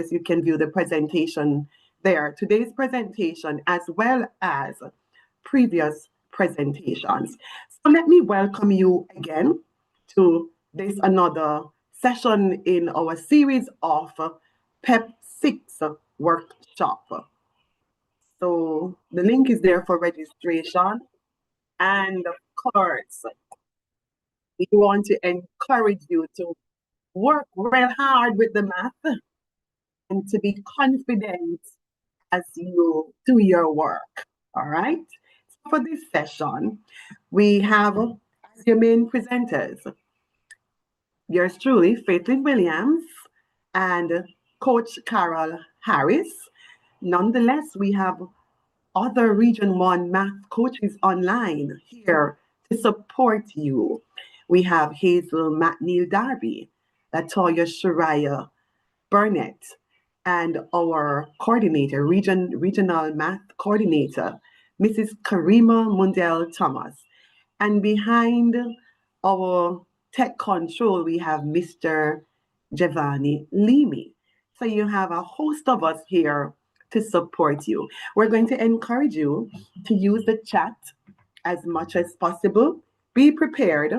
course, you can view the presentation there. Today's presentation as well as previous presentations. So let me welcome you again to this another session in our series of PEP 6 workshop. So the link is there for registration. And of course, we want to encourage you to work real hard with the math and to be confident as you do your work. All right. So for this session, we have as your main presenters yours truly, Faithlyn Williams and Coach Carol Harris. Nonetheless, we have other Region 1 math coaches online here to support you. We have Hazel McNeil Darby, Latoya Shariah Burnett, and our coordinator, regional math coordinator, Mrs. Karima Mundell Thomas. And behind our tech control, we have Mr. Giovanni Limi. So you have a host of us here to support you. We're going to encourage you to use the chat as much as possible. Be prepared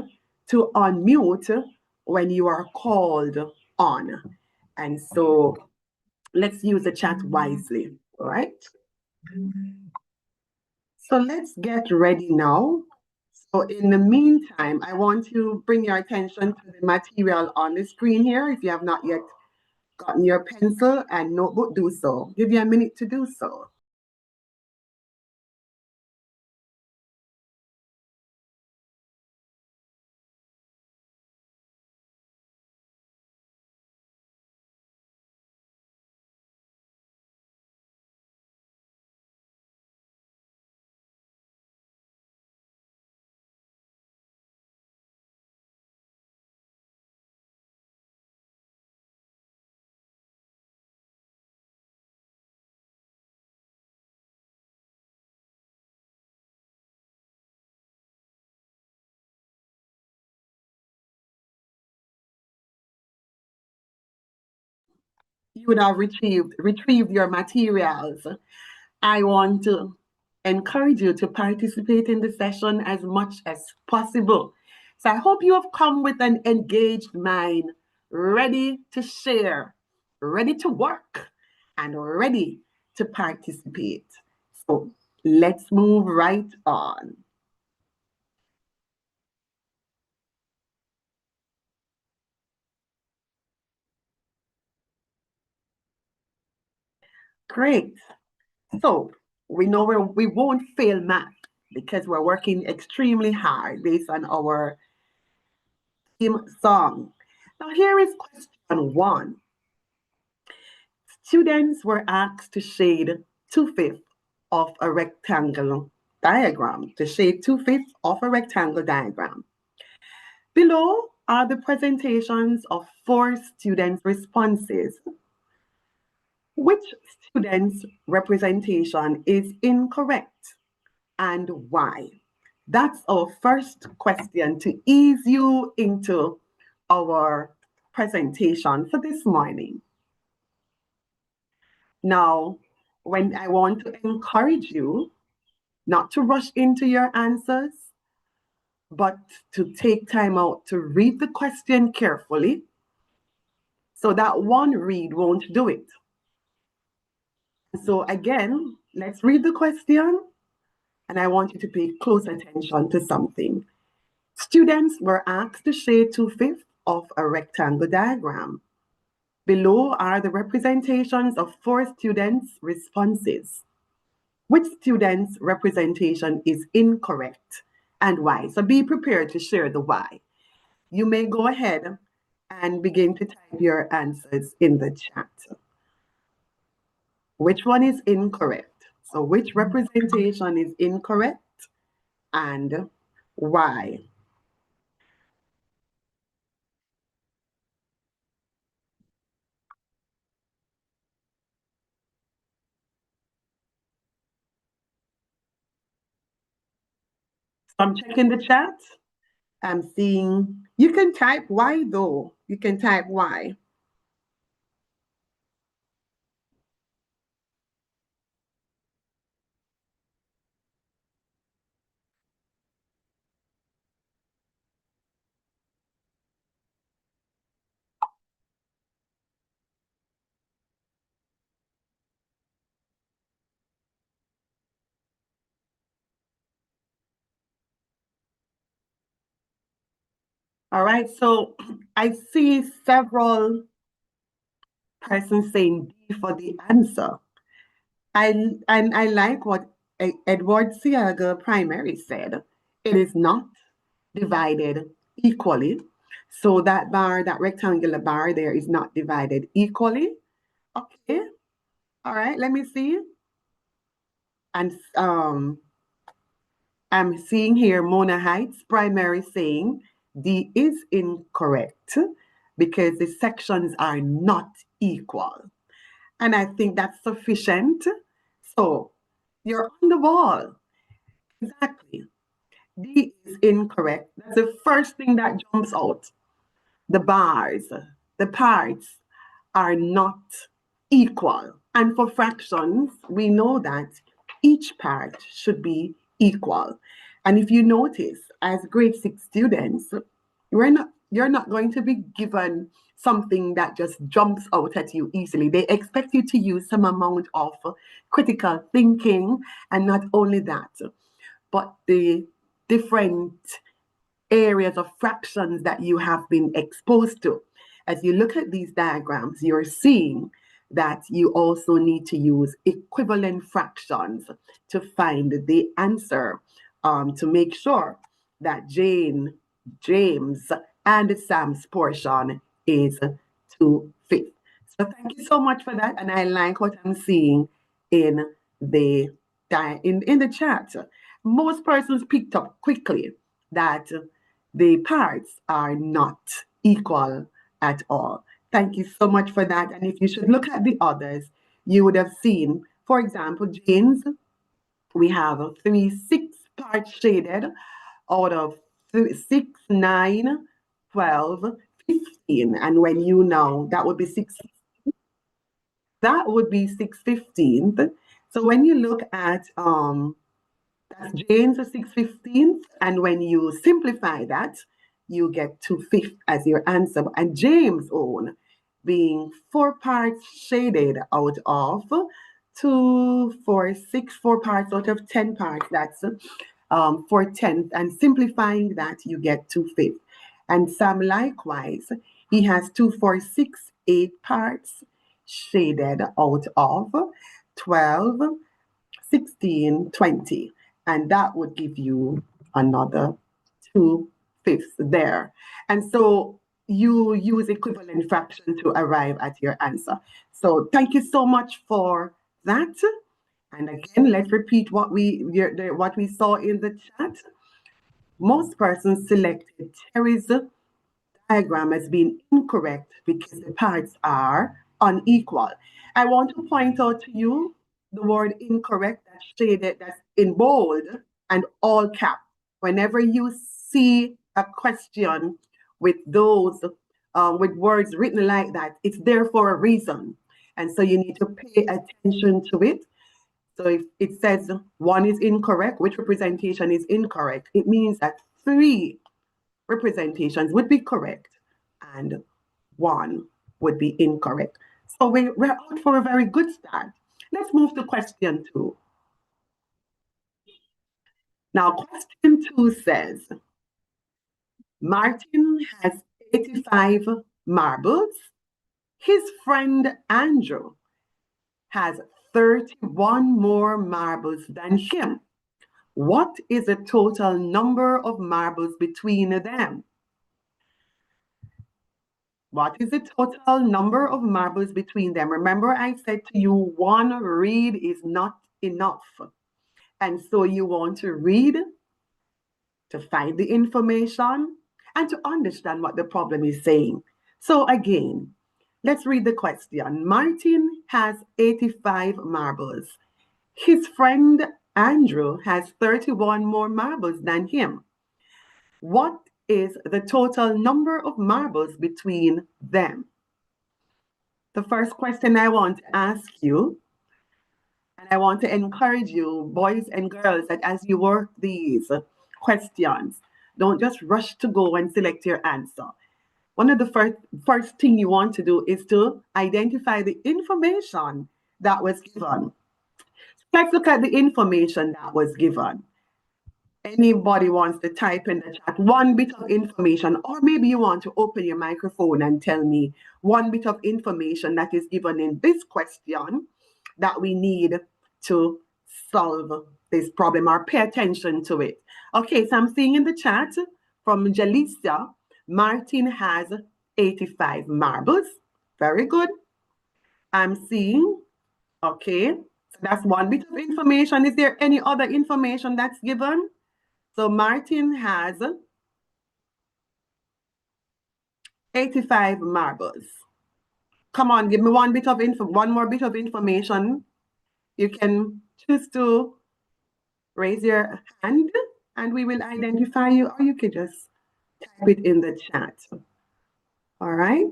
to unmute when you are called on. And so let's use the chat wisely, all right? So let's get ready now. So in the meantime, I want to bring your attention to the material on the screen here. If you have not yet gotten your pencil and notebook, do so. Give you a minute to do so. You would have retrieved your materials. I want to encourage you to participate in the session as much as possible. So I hope you have come with an engaged mind, ready to share, ready to work, and ready to participate. So let's move right on. Great. So we know we won't fail math because we're working extremely hard based on our theme song. Now here is question 1. Students were asked to shade 2/5 of a rectangle diagram, to shade 2/5 of a rectangle diagram. Below are the presentations of 4 students' responses. Which student's representation is incorrect and why? That's our first question to ease you into our presentation for this morning. Now, when I want to encourage you not to rush into your answers, but to take time out to read the question carefully, so that one read won't do it. So again, let's read the question, and I want you to pay close attention to something. Students were asked to shade 2/5 of a rectangle diagram. Below are the representations of 4 students' responses. Which student's representation is incorrect and why? So be prepared to share the why. You may go ahead and begin to type your answers in the chat. Which one is incorrect? So which representation is incorrect and why? So I'm checking the chat. I'm seeing, you can type why though. You can type why. All right, so I see several persons saying D for the answer. I like what Edward Siaga Primary said. It is not divided equally. So that bar, that rectangular bar there is not divided equally. Okay. All right, let me see. And I'm seeing here Mona Heights Primary saying D is incorrect because the sections are not equal. And I think that's sufficient. So you're on the ball. Exactly. D is incorrect. That's the first thing that jumps out. The bars, the parts are not equal. And for fractions, we know that each part should be equal. And if you notice, as grade 6 students, you're not going to be given something that just jumps out at you easily. They expect you to use some amount of critical thinking, and not only that, but the different areas of fractions that you have been exposed to. As you look at these diagrams, you're seeing that you also need to use equivalent fractions to find the answer, to make sure that Jane, James, and Sam's portion is 2/5. So thank you so much for that. And I like what I'm seeing in the in the chat. Most persons picked up quickly that the parts are not equal at all. Thank you so much for that. And if you should look at the others, you would have seen, for example, James, we have 6 parts shaded out of 6, 9, 12, 15. And when you know, that would be 6, that would be 6/15. So when you look at that's Jane's 6/15, and when you simplify that, you get 2/5 as your answer. And James' own being 4 parts shaded out of 2, 4, 6, 4 parts out of 10 parts. That's 4/10, and simplifying that, you get 2/5. And Sam likewise, he has 2, 4, 6, 8 parts shaded out of 12, 16, 20. And that would give you another 2/5 there. And so you use equivalent fraction to arrive at your answer. So thank you so much for that. And again, let's repeat what we saw in the chat. Most persons selected Terry's diagram as being incorrect because the parts are unequal. I want to point out to you the word incorrect that's shaded, that's in bold and all cap. Whenever you see a question with those with words written like that, it's there for a reason. And so you need to pay attention to it. So if it says 1 is incorrect, which representation is incorrect? It means that 3 representations would be correct and 1 would be incorrect. So we're out for a very good start. Let's move to question 2. Now, question 2 says, Martin has 85 marbles. His friend Andrew has 31 more marbles than him. What is the total number of marbles between them? What is the total number of marbles between them? Remember, I said to you, one read is not enough. And so you want to read to find the information and to understand what the problem is saying. So again, let's read the question. Martin has 85 marbles. His friend Andrew has 31 more marbles than him. What is the total number of marbles between them? The first question I want to ask you, and I want to encourage you, boys and girls, that as you work these questions, don't just rush to go and select your answer. One of the first thing you want to do is to identify the information that was given. Let's look at the information that was given. Anybody wants to type in the chat one bit of information, or maybe you want to open your microphone and tell me one bit of information that is given in this question that we need to solve this problem or pay attention to it. Okay, so I'm seeing in the chat from Jalicia, Martin has 85 marbles. Very good. I'm seeing, okay, so that's one bit of information. Is there any other information that's given? So Martin has 85 marbles. Come on, give me one more bit of information. You can choose to raise your hand and we will identify you, or you can just type it in the chat. All right.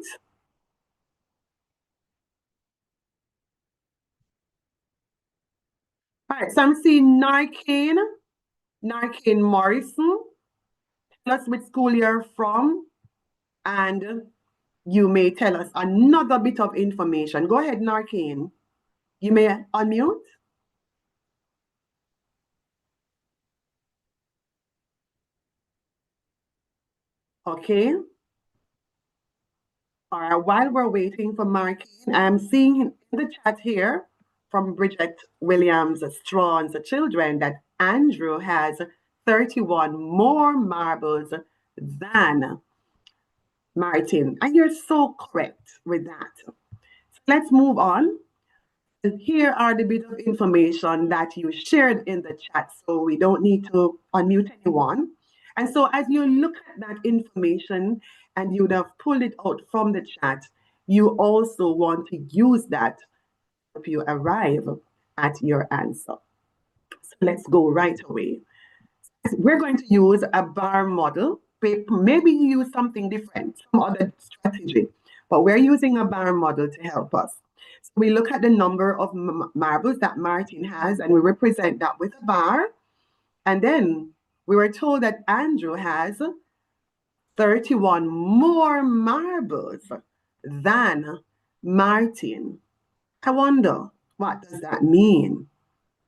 All right, so I'm seeing Narcane Morrison. Tell us which school you're from, and you may tell us another bit of information. Go ahead, Narcane. You may unmute. Okay. All right, while we're waiting for Marquine, I'm seeing in the chat here from Bridget Williams Strawn's children that Andrew has 31 more marbles than Martin. And you're so correct with that. So let's move on. Here are the bit of information that you shared in the chat, so we don't need to unmute anyone. And so as you look at that information and you would have pulled it out from the chat, you also want to use that to help you arrive at your answer. So let's go right away. We're going to use a bar model. Maybe you use something different, some other strategy, but we're using a bar model to help us. So we look at the number of marbles that Martin has, and we represent that with a bar. And then we were told that Andrew has 31 more marbles than Martin. I wonder, what does that mean?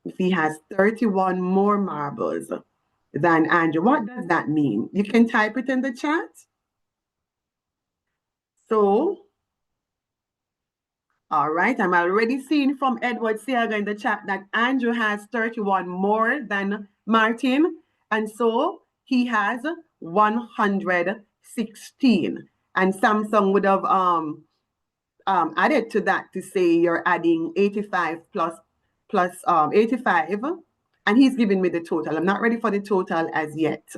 If he has 31 more marbles than Andrew, what does that mean? You can type it in the chat. So, all right, I'm already seeing from Edward Siaga in the chat that Andrew has 31 more than Martin, and so he has 116. And Samsung would have added to that to say you're adding 85 plus 85, and he's giving me the total. I'm not ready for the total as yet.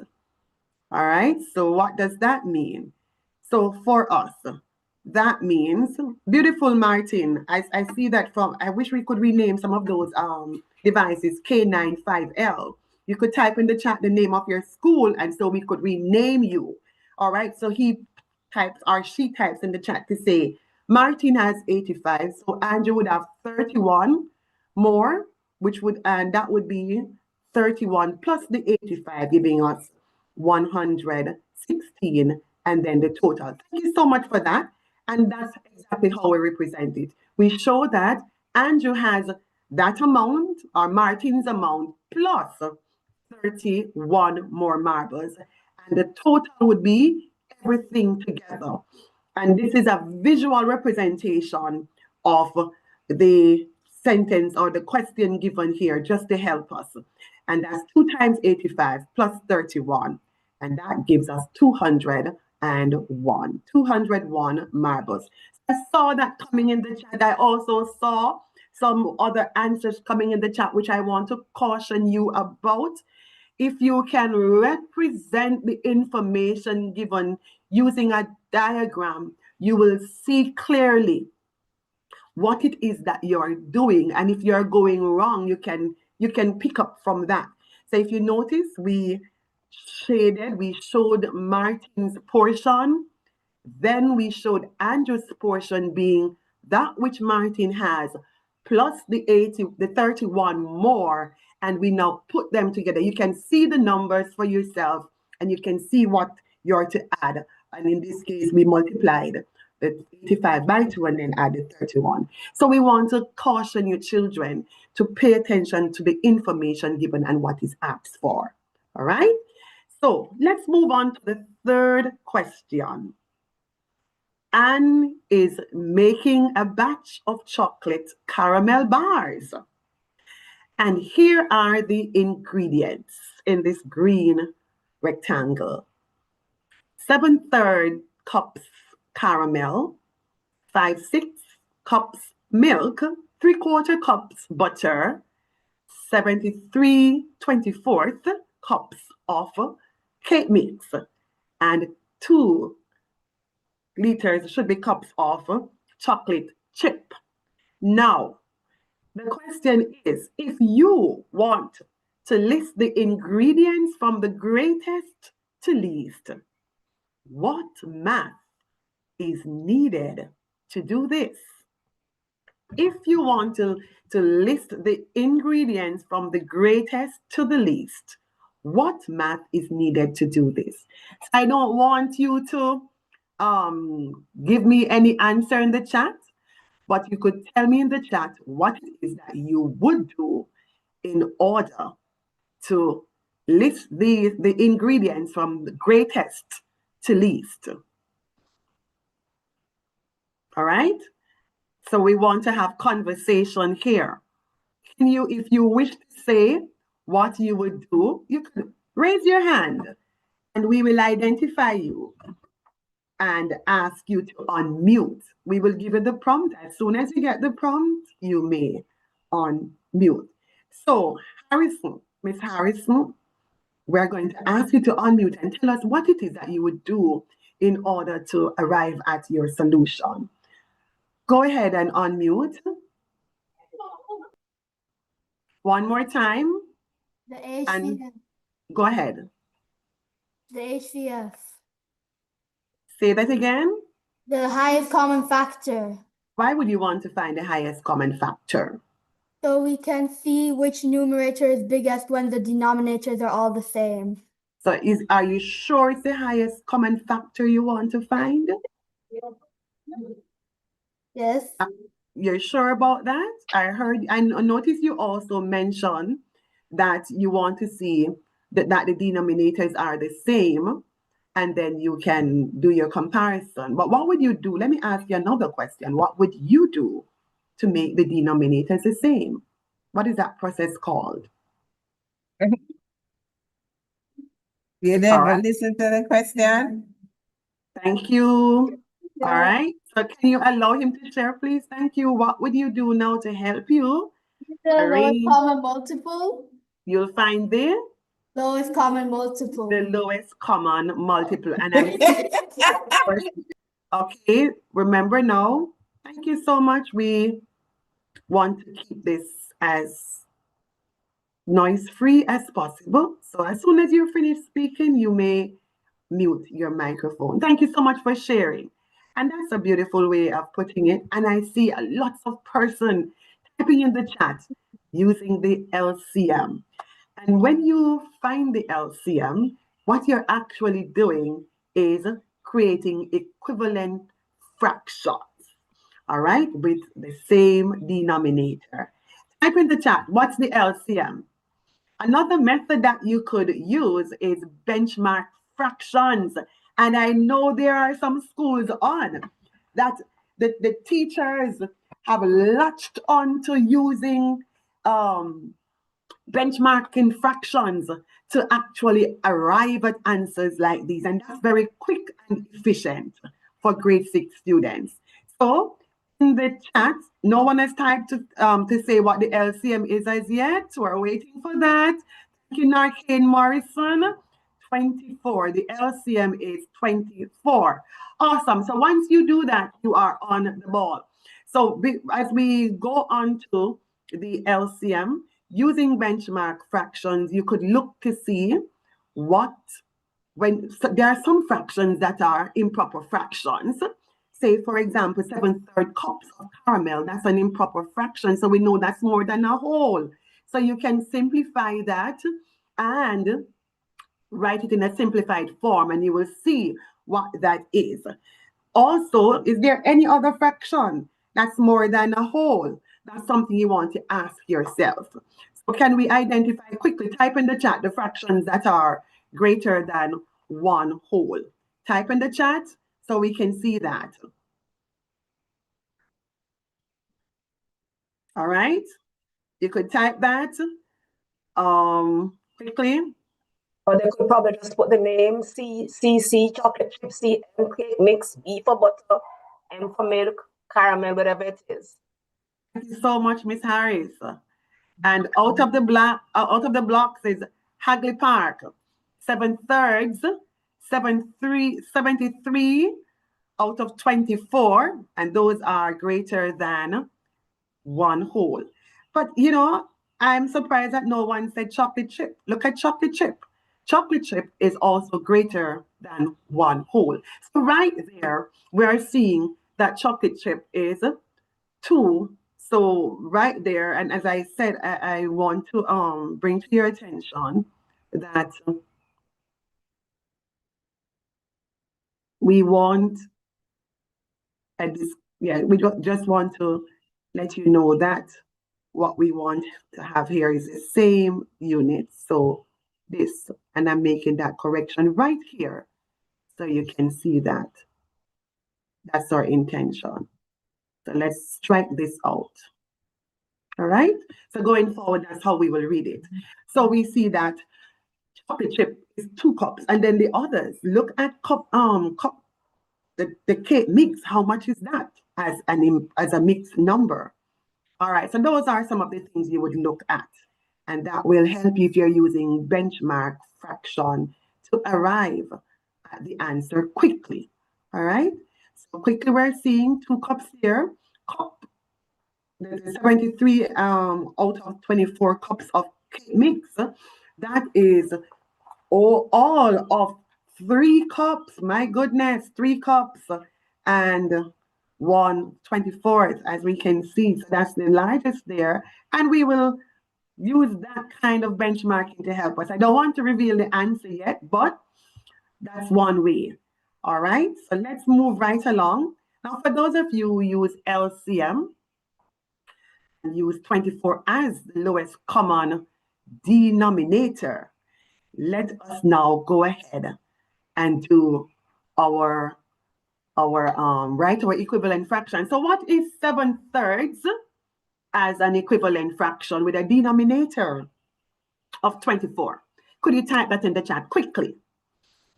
All right, so what does that mean? So for us, that means, beautiful Martin, I see that from, I wish we could rename some of those devices, K95L. You could type in the chat the name of your school, and so we could rename you. All right, so he types, or she types in the chat to say, Martin has 85, so Andrew would have 31 more, which would, and that would be 31 plus the 85, giving us 116, and then the total. Thank you so much for that. And that's exactly how we represent it. We show that Andrew has that amount, or Martin's amount, plus 31 more marbles. And the total would be everything together. And this is a visual representation of the sentence or the question given here, just to help us. And that's 2 times 85 plus 31. And that gives us 201. 201 marbles. I saw that coming in the chat. I also saw some other answers coming in the chat, which I want to caution you about. If you can represent the information given using a diagram, you will see clearly what it is that you're doing. And if you're going wrong, you can pick up from that. So if you notice, we showed Martin's portion, then we showed Andrew's portion being that which Martin has, plus the 31 more, and we now put them together. You can see the numbers for yourself, and you can see what you're to add. And in this case, we multiplied the 85 by 2 and then added 31. So we want to caution your children to pay attention to the information given and what is asked for. All right. So let's move on to the third question. Anne is making a batch of chocolate caramel bars. And here are the ingredients in this green rectangle. 7/3 cups caramel, 5/6 cups milk, 3/4 cups butter, 73/24 cups of cake mix, and 2 liters should be cups of chocolate chip. Now, the question is, if you want to list the ingredients from the greatest to least, what math is needed to do this? If you want to list the ingredients from the greatest to the least, what math is needed to do this? I don't want you to give me any answer in the chat, but you could tell me in the chat what it is that you would do in order to list the ingredients from the greatest to least. All right? So we want to have conversation here. Can you, if you wish to say what you would do, you can raise your hand and we will identify you and ask you to unmute. We will give you the prompt. As soon as you get the prompt, you may unmute. So, Harrison, Miss Harrison, we're going to ask you to unmute and tell us what it is that you would do in order to arrive at your solution. Go ahead and unmute. One more time. The HCF. And go ahead. The HCF. Say that again. The highest common factor. Why would you want to find the highest common factor? So we can see which numerator is biggest when the denominators are all the same. So are you sure it's the highest common factor you want to find? Yes. You're sure about that? I noticed you also mentioned that you want to see that the denominators are the same, and then you can do your comparison. But what would you do? Let me ask you another question. What would you do to make the denominators the same? What is that process called? You never listen to the question? Thank you. All right. So can you allow him to share, please? Thank you. What would you do now to help you? The lowest common multiple. You'll find the lowest common multiple. The lowest common multiple. And I'm okay. Remember now. Thank you so much. We want to keep this as noise-free as possible. So as soon as you're finished speaking, you may mute your microphone. Thank you so much for sharing. And that's a beautiful way of putting it. And I see lots of person typing in the chat using the LCM. And when you find the LCM, what you're actually doing is creating equivalent fractions, all right, with the same denominator. Type in the chat, what's the LCM? Another method that you could use is benchmark fractions. And I know there are some schools on that the teachers have latched on to using benchmarking fractions to actually arrive at answers like these. And that's very quick and efficient for grade 6 students. So in the chat, no one has typed to say what the LCM is as yet. We're waiting for that. Thank you, Narkane Morrison. 24. The LCM is 24. Awesome. So once you do that, you are on the ball. So as we go on to the LCM, using benchmark fractions, you could look to see so there are some fractions that are improper fractions. Say, for example, 7/3 cups of caramel, that's an improper fraction. So we know that's more than a whole. So you can simplify that and write it in a simplified form, and you will see what that is. Also, is there any other fraction that's more than a whole? That's something you want to ask yourself. So can we identify quickly? Type in the chat the fractions that are greater than 1 whole. Type in the chat so we can see that. All right. You could type that quickly. Or they could probably just put the name C, chocolate chip, C, M, cake mix, B for butter, M for milk, caramel, whatever it is. Thank you so much, Miss Harris. And out of the blocks is Hagley Park, 7/3, 73 out of 24, and those are greater than 1 whole. But you know, I'm surprised that no one said chocolate chip. Look at chocolate chip. Chocolate chip is also greater than 1 whole. So right there, we are seeing that chocolate chip is 2. So right there, and as I said, I want to bring to your attention that we want, we just want to let you know that what we want to have here is the same unit. So this, and I'm making that correction right here so you can see that. That's our intention. So let's strike this out. All right. So going forward, that's how we will read it. So we see that chocolate chip is 2 cups, and then the others. Look at the cake mix. How much is that as a mixed number? All right. So those are some of the things you would look at, and that will help you if you're using benchmark fraction to arrive at the answer quickly. All right. So quickly, we're seeing 2 cups here. The 73 out of 24 cups of cake mix, that is all of 3 cups. My goodness, 3 cups and 1/24, as we can see. So that's the largest there. And we will use that kind of benchmarking to help us. I don't want to reveal the answer yet, but that's one way. All right, so let's move right along. Now, for those of you who use LCM, use 24 as the lowest common denominator, let us now go ahead and do our equivalent fraction. So what is 7/3 as an equivalent fraction with a denominator of 24? Could you type that in the chat quickly?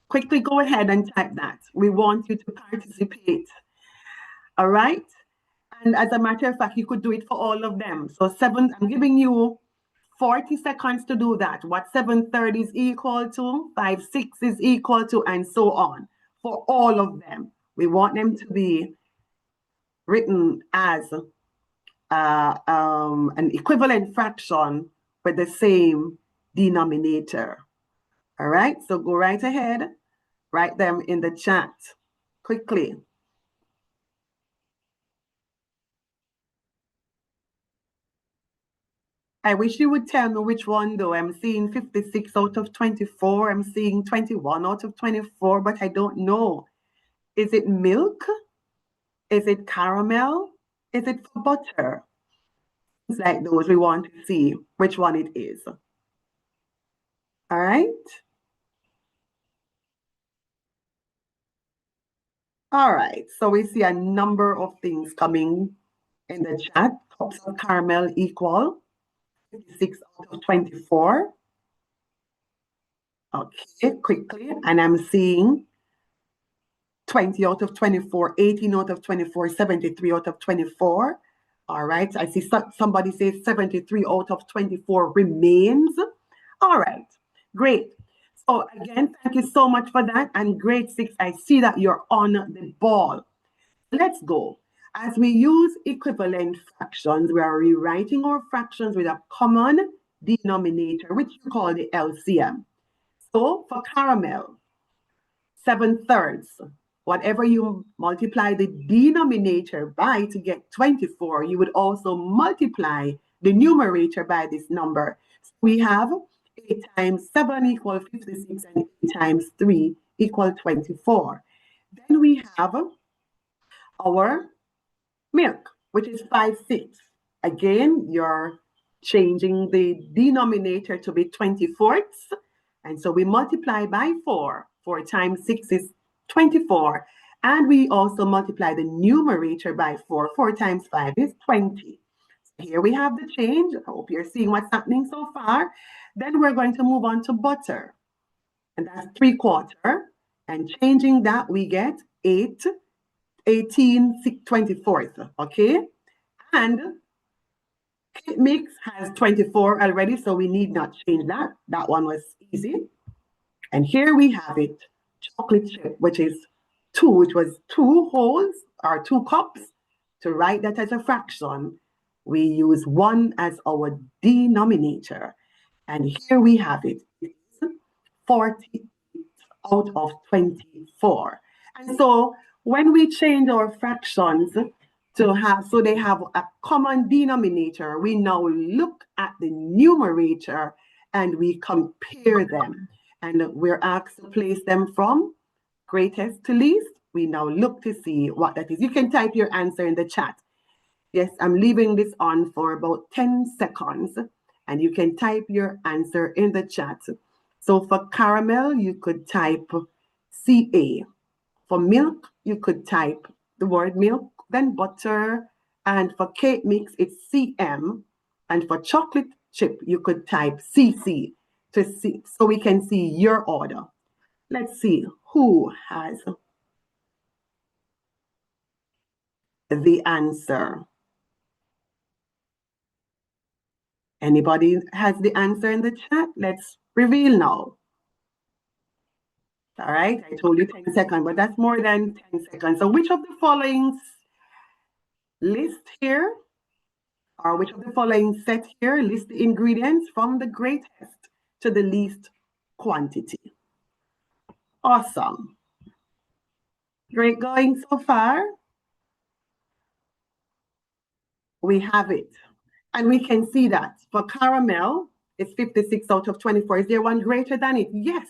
Quickly go ahead and type that. We want you to participate. All right? And as a matter of fact, you could do it for all of them. So I'm giving you 40 seconds to do that. What 7/3 is equal to, 5/6 is equal to, and so on. For all of them, we want them to be written as an equivalent fraction with the same denominator. All right, so go right ahead, write them in the chat quickly. I wish you would tell me which one though. I'm seeing 56 out of 24. I'm seeing 21 out of 24, but I don't know. Is it milk? Is it caramel? Is it for butter? It's like those. We want to see which one it is. All right. All right. So we see a number of things coming in the chat. Cups of caramel equal 56 out of 24. Okay, quickly. And I'm seeing 20 out of 24, 18 out of 24, 73 out of 24. All right, I see somebody says 73 out of 24 remains. All right, great. So again, thank you so much for that. And grade 6, I see that you're on the ball. Let's go. As we use equivalent fractions, we are rewriting our fractions with a common denominator, which we call the LCM. So for caramel, 7/3. Whatever you multiply the denominator by to get 24, you would also multiply the numerator by this number. So we have 8 times 7 equals 56 and 8 times 3 equals 24. Then we have our milk, which is 5/6. Again, you're changing the denominator to be 24ths. And so we multiply by 4. 4 times 6 is 24. And we also multiply the numerator by 4. 4 times 5 is 20. So here we have the change. I hope you're seeing what's happening so far. Then we're going to move on to butter. And that's 3/4. And changing that, we get 8, 18, 24th. Okay? And cake mix has 24 already, so we need not change that. That one was easy. And here we have it, chocolate chip, which is 2, which was 2 wholes or 2 cups. To write that as a fraction, we use 1 as our denominator. And here we have it. It's 48 out of 24. And so when we change our fractions to have, so they have a common denominator, we now look at the numerator and we compare them. And we're asked to place them from greatest to least. We now look to see what that is. You can type your answer in the chat. Yes, I'm leaving this on for about 10 seconds, and you can type your answer in the chat. So for caramel, you could type CA. For milk, you could type the word milk, then butter. And for cake mix, it's CM. And for chocolate chip, you could type CC to see, so we can see your order. Let's see who has the answer. Anybody has the answer in the chat? Let's reveal now. All right, I told you 10 seconds, but that's more than 10 seconds. So which of the following list here, or which of the following set here, list the ingredients from the greatest to the least quantity? Awesome. Great going so far. We have it. And we can see that for caramel, it's 56 out of 24. Is there one greater than it? Yes.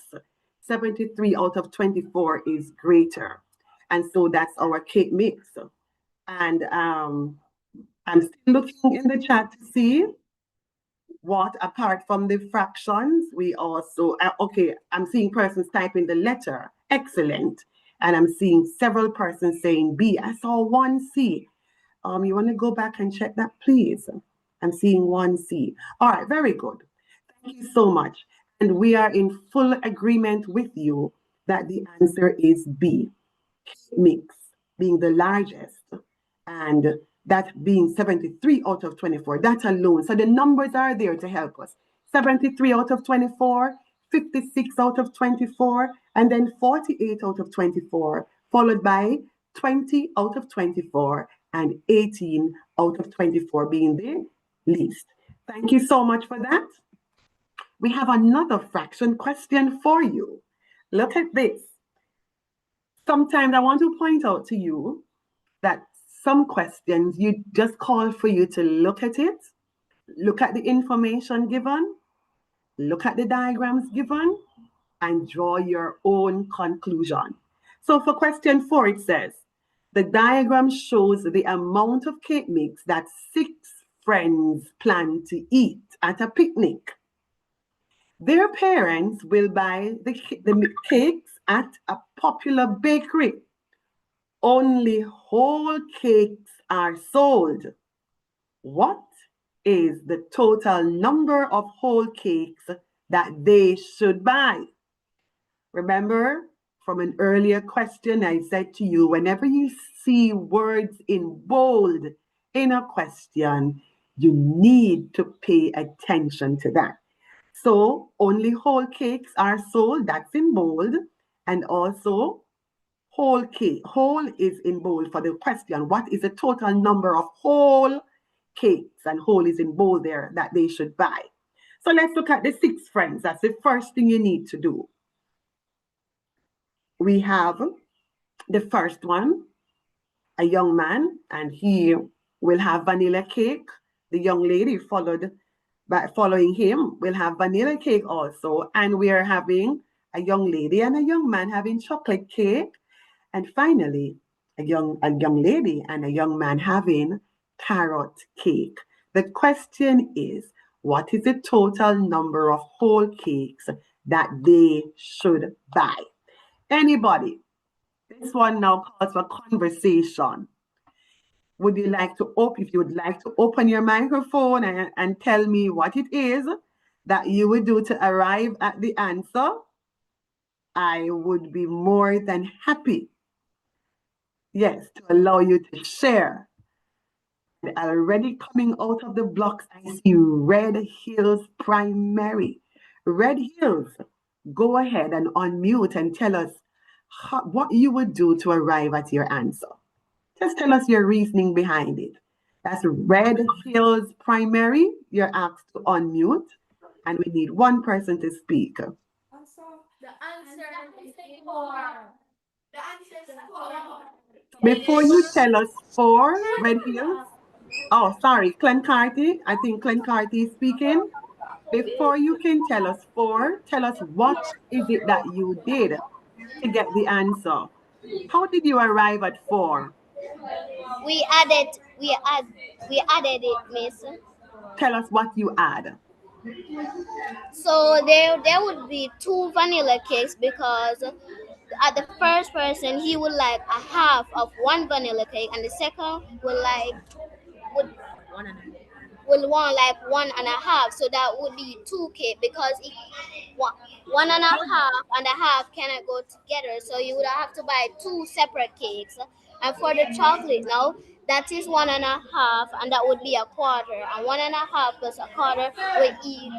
73 out of 24 is greater. And so that's our cake mix. And I'm still looking in the chat to see what, apart from the fractions, we also, okay, I'm seeing persons typing the letter. Excellent. And I'm seeing several persons saying B. I saw 1C. You want to go back and check that, please? I'm seeing 1C. All right, very good. Thank you so much. And we are in full agreement with you that the answer is B, mix being the largest, and that being 73 out of 24, that alone. So the numbers are there to help us. 73 out of 24, 56 out of 24, and then 48 out of 24, followed by 20 out of 24, and 18 out of 24 being the least. Thank you so much for that. We have another fraction question for you. Look at this. Sometimes I want to point out to you that some questions you just call for you to look at it, look at the information given, look at the diagrams given, and draw your own conclusion. So for question 4, it says, the diagram shows the amount of cake mix that 6 friends plan to eat at a picnic. Their parents will buy the cakes at a popular bakery. Only whole cakes are sold. What is the total number of whole cakes that they should buy? Remember from an earlier question, I said to you, whenever you see words in bold in a question, you need to pay attention to that. So only whole cakes are sold, that's in bold, and also whole cake. Whole is in bold for the question. What is the total number of whole cakes? And whole is in bold there that they should buy. So let's look at the 6 friends. That's the first thing you need to do. We have the first one, a young man, and he will have vanilla cake. The young lady following him will have vanilla cake also. And we are having a young lady and a young man having chocolate cake. And finally, a young lady and a young man having carrot cake. The question is, what is the total number of whole cakes that they should buy? Anybody? This one now calls for conversation. Would you like to if you would like to open your microphone and tell me what it is that you would do to arrive at the answer? I would be more than happy, yes, to allow you to share. And already coming out of the blocks, I see Red Hills Primary. Red Hills, go ahead and unmute and tell us what you would do to arrive at your answer. Just tell us your reasoning behind it. That's Red Hills Primary. You're asked to unmute, and we need one person to speak. The answer is 4. The answer is 4. Before you tell us 4, Red Hills. Oh, sorry, Clancarty. I think Clancarty is speaking. Before you can tell us 4, tell us what is it that you did to get the answer. How did you arrive at 4? We added it, miss. Tell us what you add. So there would be 2 vanilla cakes because at the first person he would like a half of 1 vanilla cake, and the second would want like 1.5. So that would be 2 cake because one and a half cannot go together. So you would have to buy 2 separate cakes. And for the chocolate now, that is 1.5, and that would be a quarter. And 1.5 plus a quarter would eat.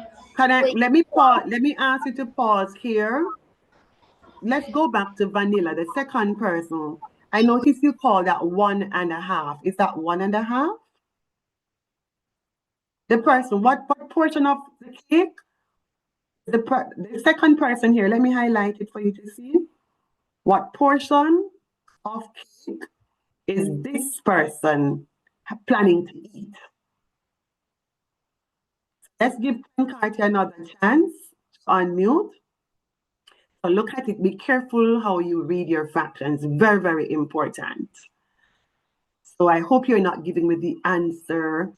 Let me pause. Let me ask you to pause here. Let's go back to vanilla, the second person. I noticed you call that 1.5. Is that 1.5? The person, what portion of the cake? The second person here, let me highlight it for you to see. What portion of cake is this person planning to eat? Let's give Carty another chance to unmute. So look at it. Be careful how you read your fractions. Very, very important. So I hope you're not giving me the answer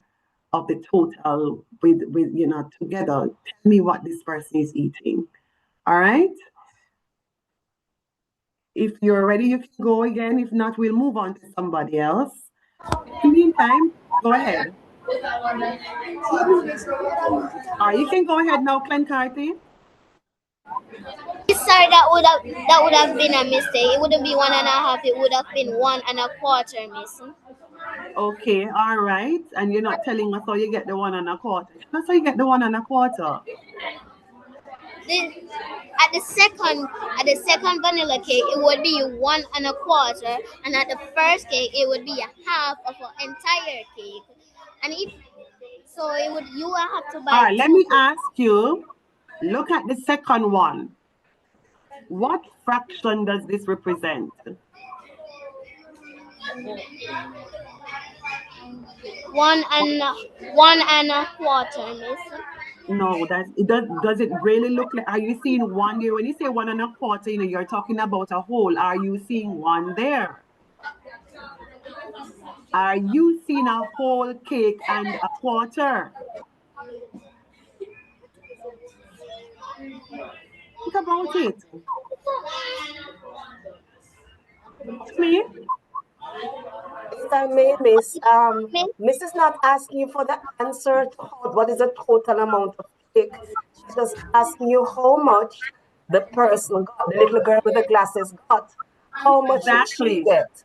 of the total with together. Tell me what this person is eating. All right. If you're ready, you can go again. If not, we'll move on to somebody else. In the meantime, go ahead. You can go ahead now, Clancarty. Sorry, that would have been a mistake. It wouldn't be 1.5. It would have been 1.25, miss. Okay, all right. And you're not telling us how you get the 1.25. That's how you get the 1.25. At the second vanilla cake, it would be 1.25, and at the first cake, it would be a half of an entire cake. And if so, you will have to buy. All right, let me ask you. Look at the second one. What fraction does this represent? 1.25, miss. No, does it really look like? Are you seeing 1 there? When you say 1.25, you're talking about a whole. Are you seeing 1 there? Are you seeing a whole cake and a quarter? Think about it. Me? If I may, Miss, Miss is not asking you for the answer to what is the total amount of cake. She's just asking you how much the person got, the little girl with the glasses got. How much did she get?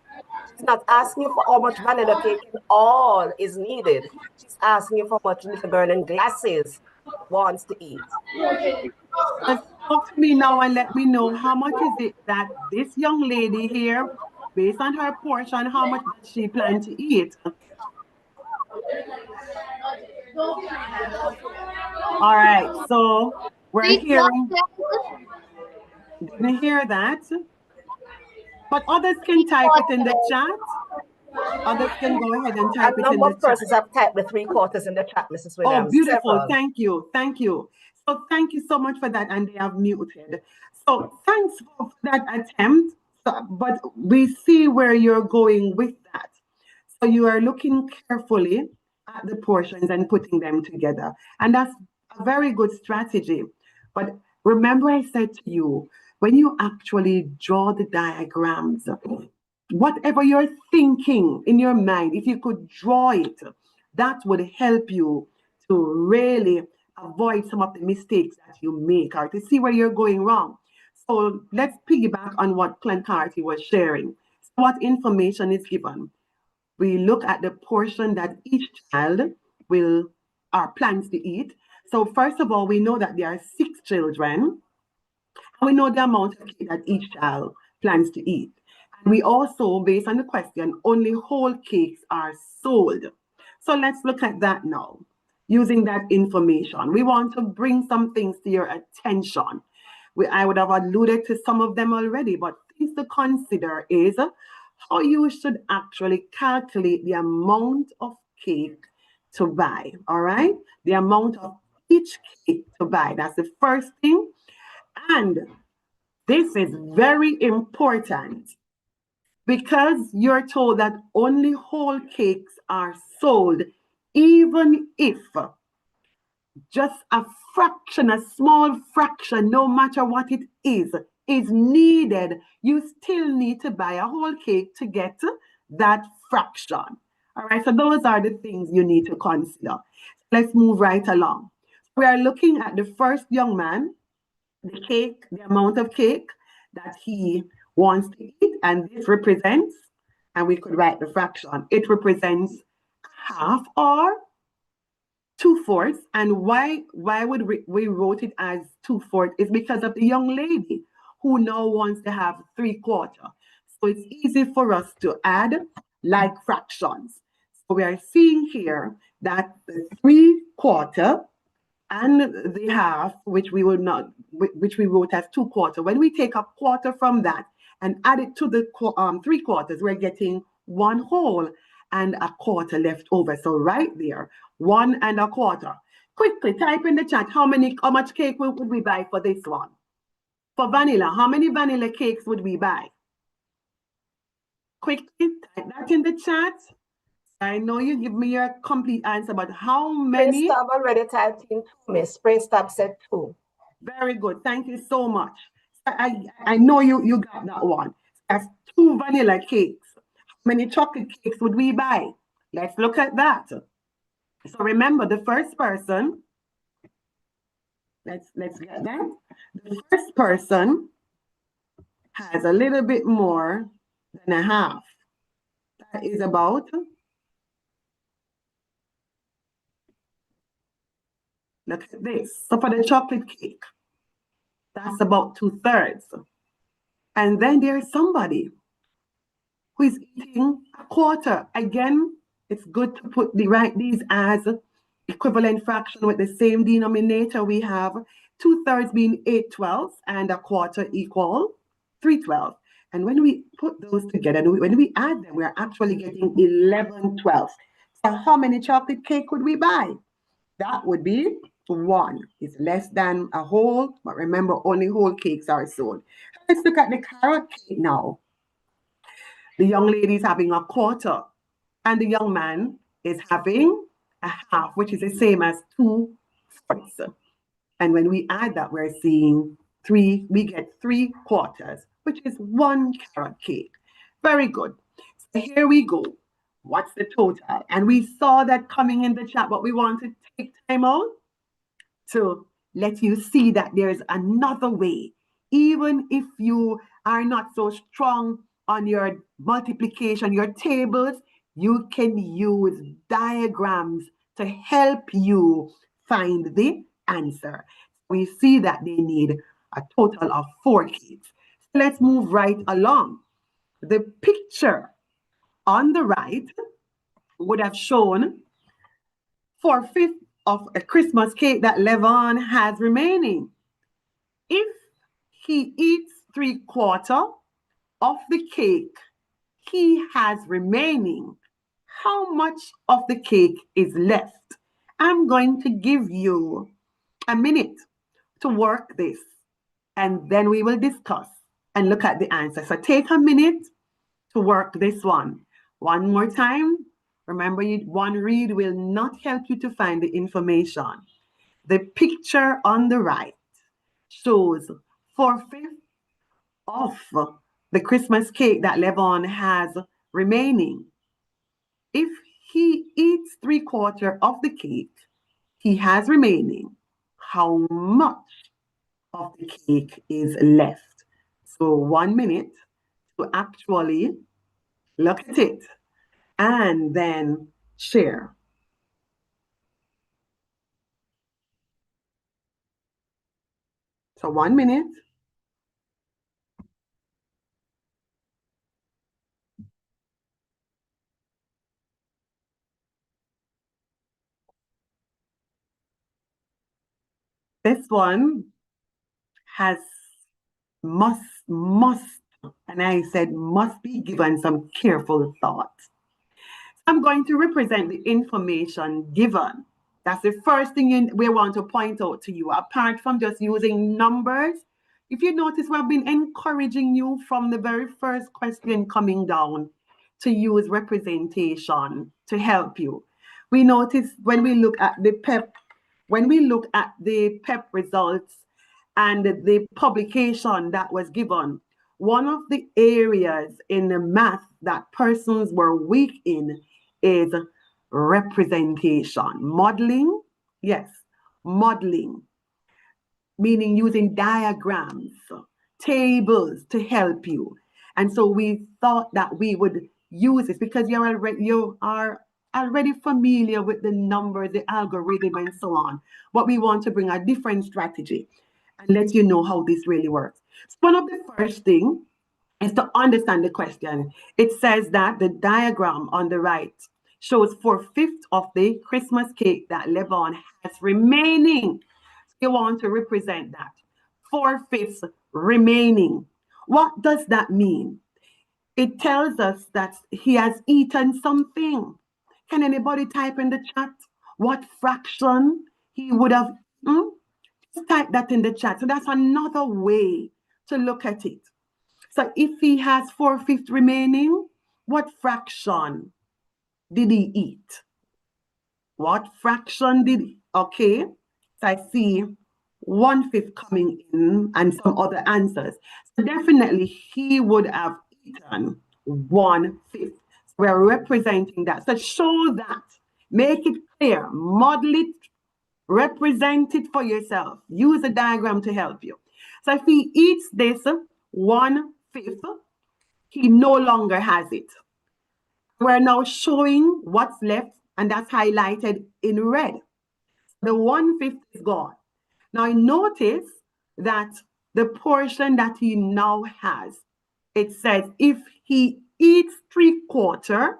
She's not asking you for how much vanilla cake in all is needed. She's asking you for how much little girl in glasses wants to eat. Just talk to me now and let me know how much is it that this young lady here, based on her portion, how much does she plan to eat? All right, so we're hearing. Didn't hear that. But others can type it in the chat. Others can go ahead and type it in the chat. A number of persons have typed the 3/4 in the chat, Mrs. Williams. Oh, beautiful. Several. Thank you. Thank you. So thank you so much for that. And they have muted. So thanks for that attempt. But we see where you're going with that. So you are looking carefully at the portions and putting them together. And that's a very good strategy. But remember, I said to you, when you actually draw the diagrams, whatever you're thinking in your mind, if you could draw it, that would help you to really avoid some of the mistakes that you make or to see where you're going wrong. So let's piggyback on what Clancarty was sharing. So what information is given? We look at the portion that each child will or plans to eat. So first of all, we know that there are 6 children. We know the amount of cake that each child plans to eat. And we also, based on the question, only whole cakes are sold. So let's look at that now. Using that information, we want to bring some things to your attention. I would have alluded to some of them already, but things to consider is how you should actually calculate the amount of cake to buy, all right? The amount of each cake to buy. That's the first thing. And this is very important because you're told that only whole cakes are sold, even if just a fraction, a small fraction, no matter what it is needed, you still need to buy a whole cake to get that fraction. All right, so those are the things you need to consider. Let's move right along. We are looking at the first young man, the cake, the amount of cake that he wants to eat, and this represents, and we could write the fraction, it represents half or 2/4. And why would we wrote it as 2/4 is because of the young lady who now wants to have 3/4. So it's easy for us to add like fractions. So we are seeing here that the 3/4 and the half, which we will not, which we wrote as 2/4. When we take a quarter from that and add it to the 3/4, we're getting 1 whole and a quarter left over. So right there, 1 1/4. Quickly type in the chat how much cake would we buy for this one? For vanilla, how many vanilla cakes would we buy? Quickly type that in the chat. I know you give me your complete answer, but how many? Praise Tab already typed in 2, Miss. Praise Tab said 2. Very good. Thank you so much. I know you got that one. That's 2 vanilla cakes. How many chocolate cakes would we buy? Let's look at that. So remember, the first person, let's get that. The first person has a little bit more than a half. That is about, look at this. So for the chocolate cake, that's about 2/3. And then there's somebody who is eating a quarter. Again, it's good to put these as equivalent fraction with the same denominator. We have 2/3 being 8/12 and a quarter equal 3/12. And when we put those together, when we add them, we're actually getting 11/12. So how many chocolate cake would we buy? That would be 1. It's less than a whole, but remember, only whole cakes are sold. Let's look at the carrot cake now. The young lady is having a quarter, and the young man is having a half, which is the same as 2/4. And when we add that, we're seeing we get 3/4, which is 1 carrot cake. Very good. So here we go. What's the total? And we saw that coming in the chat, but we want to take time out to let you see that there's another way. Even if you are not so strong on your multiplication, your tables, you can use diagrams to help you find the answer. We see that they need a total of 4 cakes. So let's move right along. The picture on the right would have shown 4/5 of a Christmas cake that Levon has remaining. If he eats 3/4 of the cake he has remaining, how much of the cake is left? I'm going to give you a minute to work this, and then we will discuss and look at the answer. So take a minute to work this one. One more time. Remember, one read will not help you to find the information. The picture on the right shows 4/5 of the Christmas cake that Levon has remaining. If he eats 3/4 of the cake he has remaining, how much of the cake is left? So 1 minute to actually look at it and then share. So 1 minute. This one has must, and I said must be given some careful thought. I'm going to represent the information given. That's the first thing we want to point out to you. Apart from just using numbers, if you notice, we've been encouraging you from the very first question coming down to use representation to help you. We notice when we look at the PEP results and the publication that was given, one of the areas in the math that persons were weak in is representation. Modeling, yes, modeling, meaning using diagrams, tables to help you. And so we thought that we would use this because you are already familiar with the numbers, the algorithm, and so on. But we want to bring a different strategy and let you know how this really works. So one of the first things is to understand the question. It says that the diagram on the right shows 4/5 of the Christmas cake that Levon has remaining. You want to represent that. 4/5 remaining. What does that mean? It tells us that he has eaten something. Can anybody type in the chat what fraction he would have eaten? Just type that in the chat. So that's another way to look at it. So if he has 4/5 remaining, what fraction did he eat? What fraction did he? Okay, so I see 1/5 coming in and some other answers. So definitely he would have eaten 1/5. We're representing that. So show that, make it clear, model it, represent it for yourself. Use a diagram to help you. So if he eats this 1/5, he no longer has it. We're now showing what's left, and that's highlighted in red. The 1/5 is gone. Now notice that the portion that he now has, it says if he eats 3/4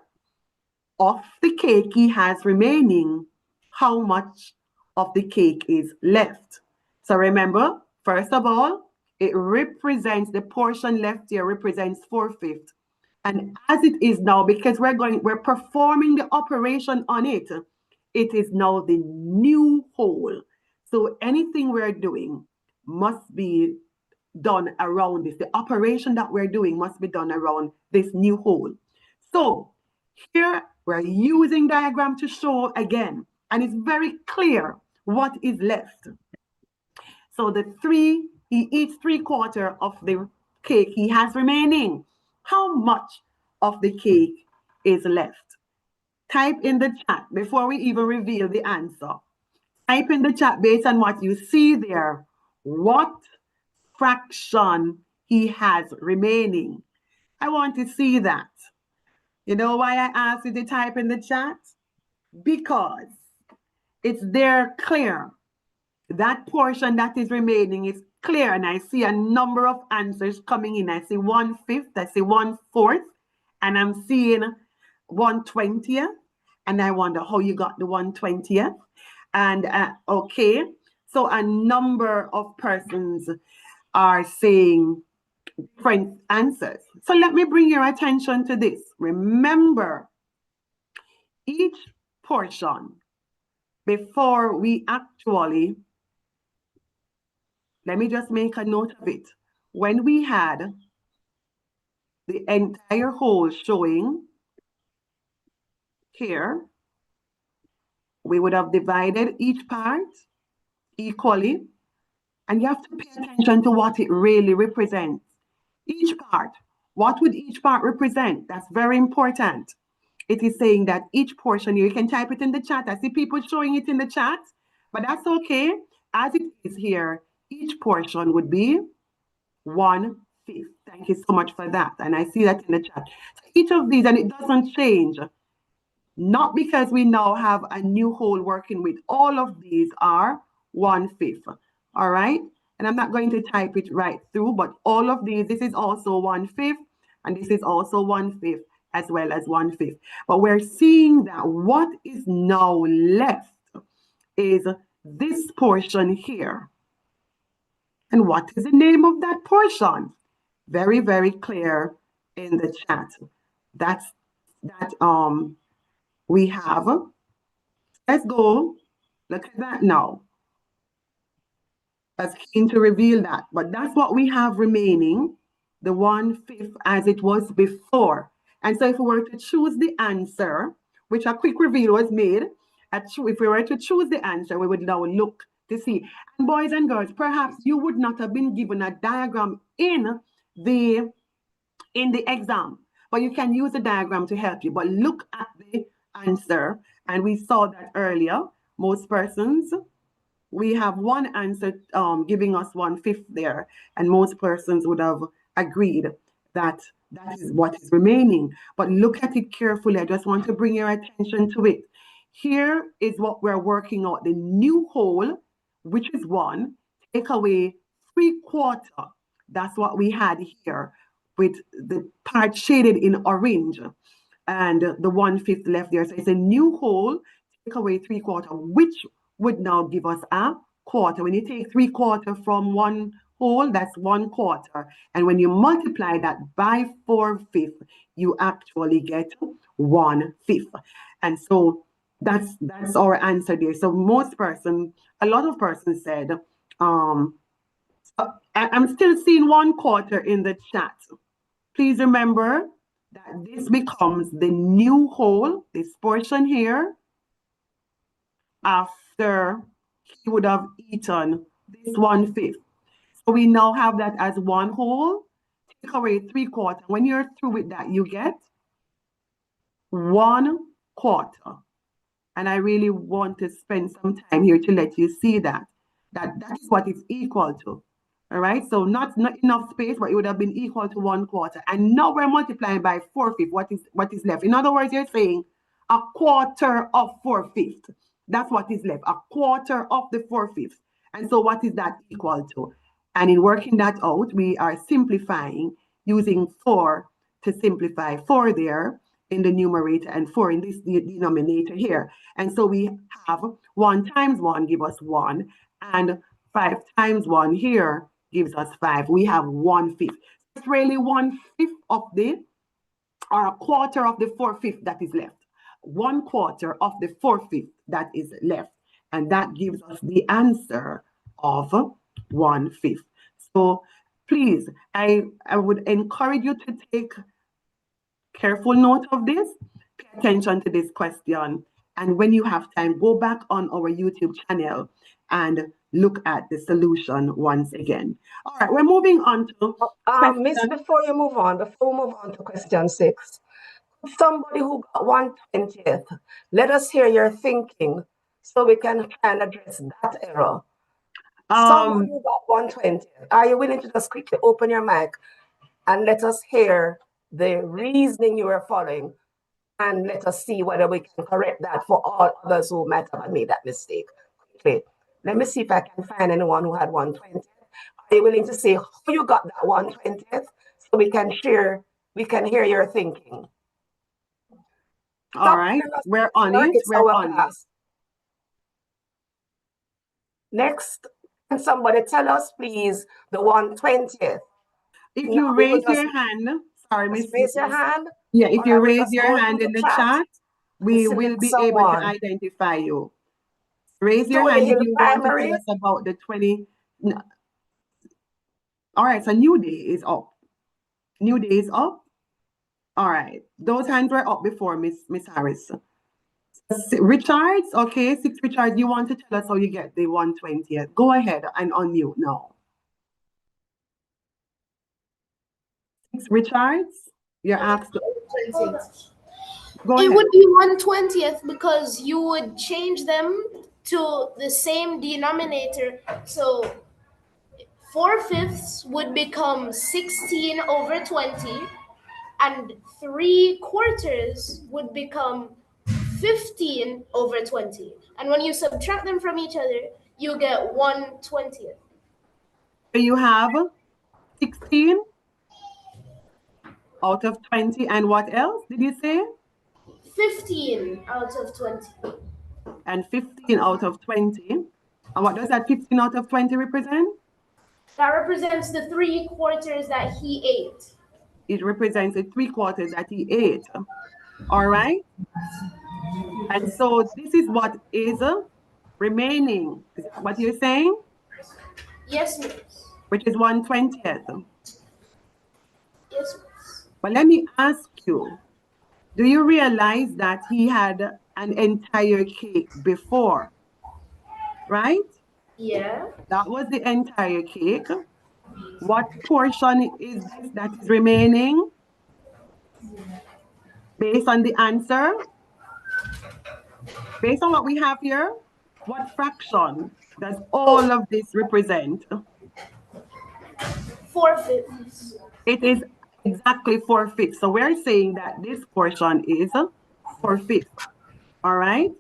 of the cake he has remaining, how much of the cake is left? So remember, first of all, it represents the portion left here represents 4/5. And as it is now, because we're performing the operation on it, it is now the new whole. So anything we're doing must be done around this. The operation that we're doing must be done around this new whole. So here we're using diagram to show again, and it's very clear what is left. So he eats 3/4 of the cake he has remaining. How much of the cake is left? Type in the chat before we even reveal the answer. Type in the chat based on what you see there. What fraction he has remaining? I want to see that. You know why I asked you to type in the chat? Because it's there clear. That portion that is remaining is clear, and I see a number of answers coming in. I see 1/5, I see 1/4, and I'm seeing 1/20th, and I wonder how you got the 1/20th. And okay, so a number of persons are saying different answers. So let me bring your attention to this. Remember, each portion, before we actually, let me just make a note of it. When we had the entire whole showing here, we would have divided each part equally, and you have to pay attention to what it really represents. Each part, what would each part represent? That's very important. It is saying that each portion, you can type it in the chat. I see people showing it in the chat, but that's okay. As it is here, each portion would be 1/5. Thank you so much for that. And I see that in the chat. So each of these, and it doesn't change, not because we now have a new whole working with. All of these are 1/5. All right. And I'm not going to type it right through, but all of these, this is also 1/5, and this is also 1/5, as well as 1/5. But we're seeing that what is now left is this portion here. And what is the name of that portion? Very, very clear in the chat. That's that we have. Let's go look at that now. That's keen to reveal that, but that's what we have remaining, the 1/5 as it was before. And so if we were to choose the answer, which a quick reveal was made, if we were to choose the answer, we would now look to see. And boys and girls, perhaps you would not have been given a diagram in the exam, but you can use the diagram to help you. But look at the answer, and we saw that earlier. Most persons, we have one answer giving us 1/5 there, and most persons would have agreed that that is what is remaining. But look at it carefully. I just want to bring your attention to it. Here is what we're working out. The new whole, which is 1, take away 3/4. That's what we had here, with the part shaded in orange and the 1/5 left there. So it's a new whole, take away 3/4, which would now give us a quarter. When you take 3/4 from one whole, that's 1/4. And when you multiply that by 4/5, you actually get 1/5. And so that's our answer there. So a lot of persons said, I'm still seeing 1/4 in the chat. Please remember that this becomes the new whole, this portion here, after he would have eaten this 1/5. So we now have that as one whole, take away 3/4. When you're through with that, you get 1/4. And I really want to spend some time here to let you see that is what it's equal to. All right, so not enough space, but it would have been equal to 1/4. And now we're multiplying by 4/5. What is left? In other words, you're saying a quarter of 4/5. That's what is left, a quarter of the 4/5. And so what is that equal to? And in working that out, we are simplifying using 4 to simplify 4 there in the numerator and 4 in this denominator here. And so we have 1 times 1 give us 1, and 5 times 1 here gives us 5. We have 1/5. It's really 1/5 of or a quarter of the 4/5 that is left. 1/4 of the 4/5 that is left. And that gives us the answer of 1/5. So please, I would encourage you to take careful note of this, pay attention to this question, and when you have time, go back on our YouTube channel and look at the solution once again. All right, we're moving on to Miss, before we move on to question 6, somebody who got 1/20th, let us hear your thinking so we can try and address that error. Someone who got 1/20th, are you willing to just quickly open your mic and let us hear the reasoning you were following, and let us see whether we can correct that for all others who might have made that mistake. Okay, let me see if I can find anyone who had 1/20th. Are you willing to say how you got that 1/20th so we can hear your thinking? All right, we're on it. We're on it. Next, can somebody tell us, please, the 1/20th? If you raise your hand, sorry, Miss. Raise your hand. Yeah, if you raise your hand in the chat, we will be able to identify you. Raise your hand if you want to tell us about the 20. All right, so New Day is up. New Day is up. All right, those hands were up before, Miss Harris. Richards, okay, 6 Richards, you want to tell us how you get the 1/20th? Go ahead and unmute now. 6 Richards, you're asked. Go It ahead. would be 1/20th because you would change them to the same denominator. So 4/5 would become 16 over 20, and 3/4 would become 15 over 20. And when you subtract them from each other, you get 1/20th. You have 16 out of 20, and what else did you say? 15 out of 20. And 15 out of 20. And what does that 15 out of 20 represent? That represents the 3/4 that he ate. It represents the 3/4 that he ate. All right? And so this is what is remaining. Is that what you're saying? Yes, miss. Which is 1/20th. Yes, miss. But let me ask you, do you realize that he had an entire cake before? Right? Yeah. That was the entire cake. What portion is this that is remaining? Based on the answer? Based on what we have here, what fraction does all of this represent? 4/5. It is exactly 4/5. So we're saying that this portion is 4/5. All right?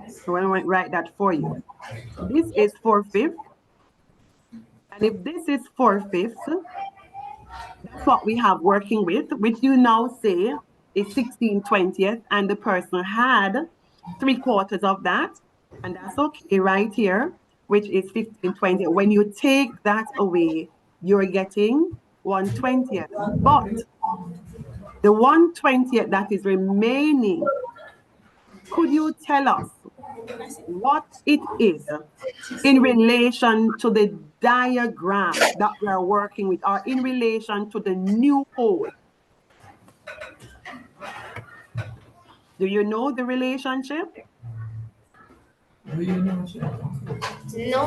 So I'm going to write that for you. This is 4/5. And if this is 4/5, that's what we have working with, which you now say is 16/20th, and the person had 3/4 of that, and that's okay right here, which is 15/20. When you take that away, you're getting 1/20th. But the 1/20th that is remaining, could you tell us what it is in relation to the diagram that we are working with, or in relation to the new whole? Do you know the relationship? No,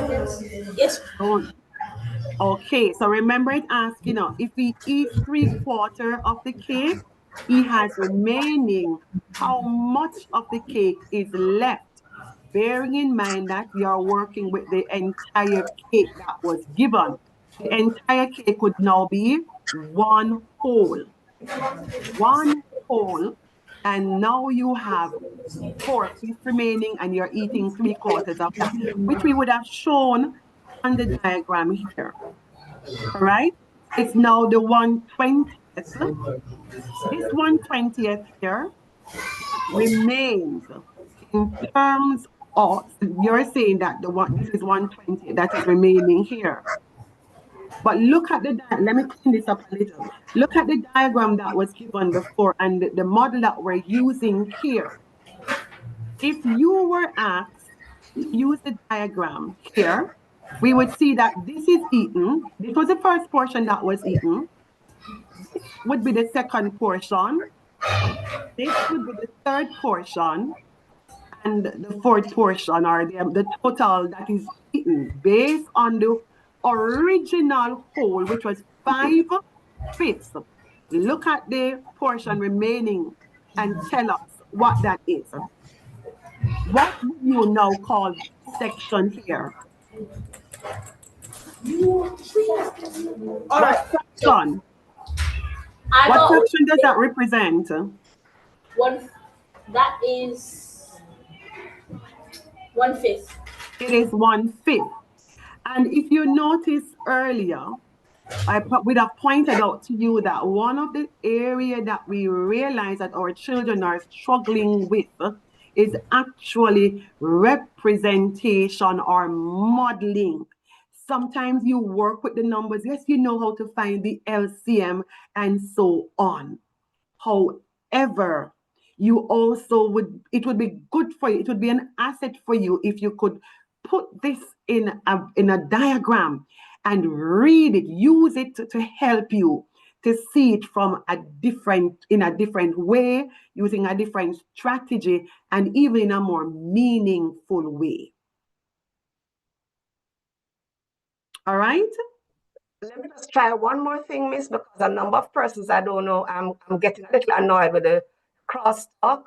miss. Yes. Oh, okay, so remember it asking, if he eats 3/4 of the cake, he has remaining how much of the cake is left, bearing in mind that you're working with the entire cake that was given. The entire cake would now be one whole, and now you have 4/5 remaining, and you're eating 3/4 of that, which we would have shown on the diagram here. All right? It's now the 1/20th. This 1/20th here remains in terms of, you're saying that this is 1/20th that is remaining here. But look at let me clean this up a little. Look at the diagram that was given before and the model that we're using here. If you were asked to use the diagram here, we would see that this is eaten. This was the first portion that was eaten. This would be the second portion. This would be the third portion. And the fourth portion, or the total that is eaten based on the original whole, which was 5/5. Look at the portion remaining and tell us what that is. What would you now call this section here? All right. Fraction? I What got fraction does that represent? one. That is 1/5. It is 1/5. And if you notice earlier, I would have pointed out to you that one of the areas that we realize that our children are struggling with is actually representation or modeling. Sometimes you work with the numbers. Yes, you know how to find the LCM and so on. However, you also it would be good for you, it would be an asset for you if you could put this in a diagram and read it, use it to help you to see it from in a different way, using a different strategy, and even in a more meaningful way. All right? Let me just try one more thing, Miss, because a number of persons I don't know, I'm getting a little annoyed with the crosstalk.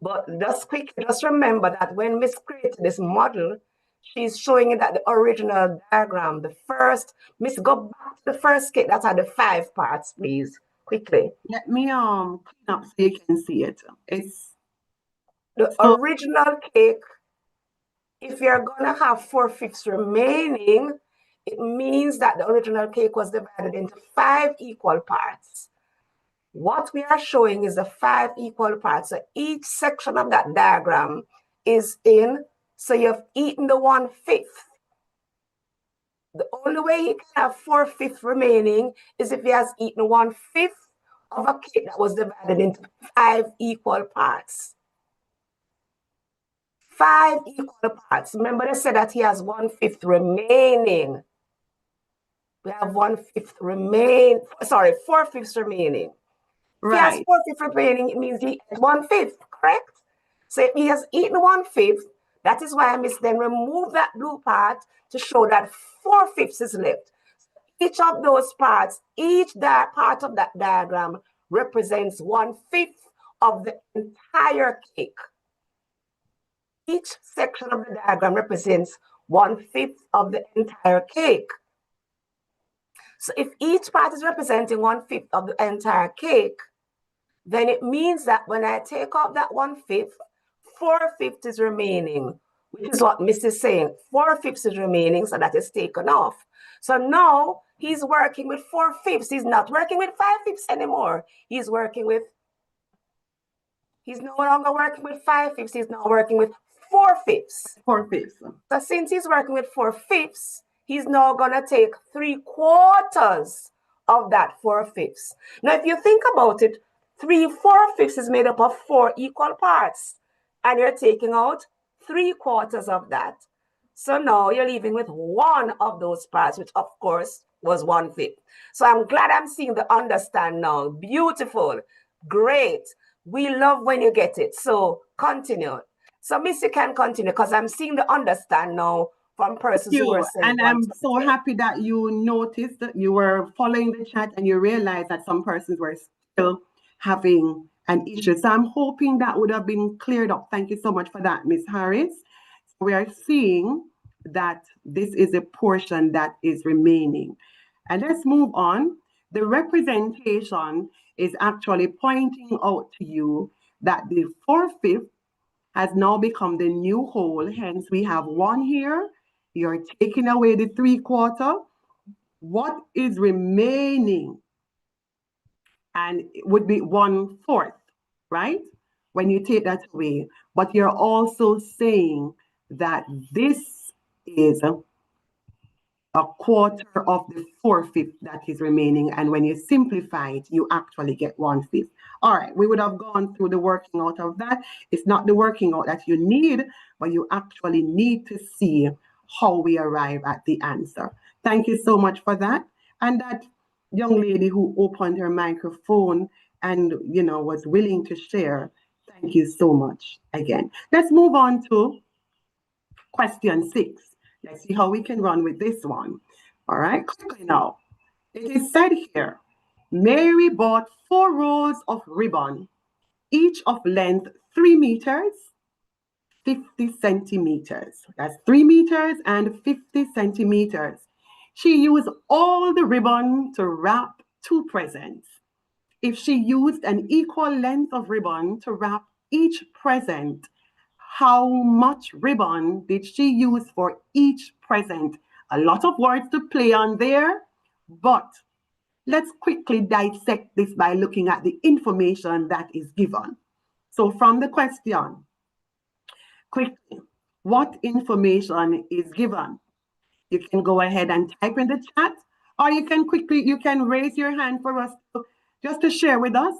But just remember that when Miss created this model, she's showing it that the original diagram, the first, Miss, go back to the first cake. That are the 5 parts, please, quickly. Let me clean up so you can see it. It's the original cake. If you're gonna have 4/5 remaining, it means that the original cake was divided into 5 equal parts. What we are showing is the 5 equal parts. So each section of that diagram is in, so you've eaten the 1/5. The only way he can have 4/5 remaining is if he has eaten 1/5 of a cake that was divided into 5 equal parts. 5 equal parts. Remember, they said that he has 1/5 remaining. We have 1/5 remain. Sorry, 4/5 remaining. If he has 4/5 remaining, it means he has 1/5, correct? So if he has eaten 1/5, that is why I must then remove that blue part to show that 4/5 is left. Each of those parts, each part of that diagram represents 1/5 of the entire cake. Each section of the diagram represents 1/5 of the entire cake. So if each part is representing 1/5 of the entire cake, then it means that when I take off that 1/5, 4/5 is remaining, which is what Miss is saying. 4/5 is remaining, so that is taken off. So now he's working with 4/5. He's not working with 5/5 anymore. He's no longer working with 5/5. He's now working with 4/5. 4/5. So since he's working with 4/5, he's now gonna take 3/4 of that 4/5. Now, if you think about it, 3/4 is made up of 4 equal parts, and you're taking out 3/4 of that. So now you're leaving with 1 of those parts, which of course was 1/5. So I'm glad I'm seeing the understand now. Beautiful, great. We love when you get it. So continue. So Missy can continue because I'm seeing the understand now from persons who are saying. And I'm so happy that you noticed that you were following the chat and you realized that some persons were still having an issue. So I'm hoping that would have been cleared up. Thank you so much for that, Ms. Harris. We are seeing that this is a portion that is remaining. And let's move on. The representation is actually pointing out to you that the 4/5 has now become the new whole. Hence, we have 1 here. You're taking away the 3/4. What is remaining? And it would be 1/4, right? When you take that away. But you're also saying that this is a quarter of the 4/5 that is remaining. And when you simplify it, you actually get 1/5. All right, we would have gone through the working out of that. It's not the working out that you need, but you actually need to see how we arrive at the answer. Thank you so much for that. And that young lady who opened her microphone and, was willing to share, thank you so much again. Let's move on to question 6. Let's see how we can run with this one. All right, quickly now. It is said here, Mary bought 4 rolls of ribbon, each of length 3 meters, 50 centimeters. That's 3 meters and 50 centimeters. She used all the ribbon to wrap 2 presents. If she used an equal length of ribbon to wrap each present, how much ribbon did she use for each present? A lot of words to play on there, but let's quickly dissect this by looking at the information that is given. So from the question, quickly, what information is given? You can go ahead and type in the chat, or you can raise your hand for us just to share with us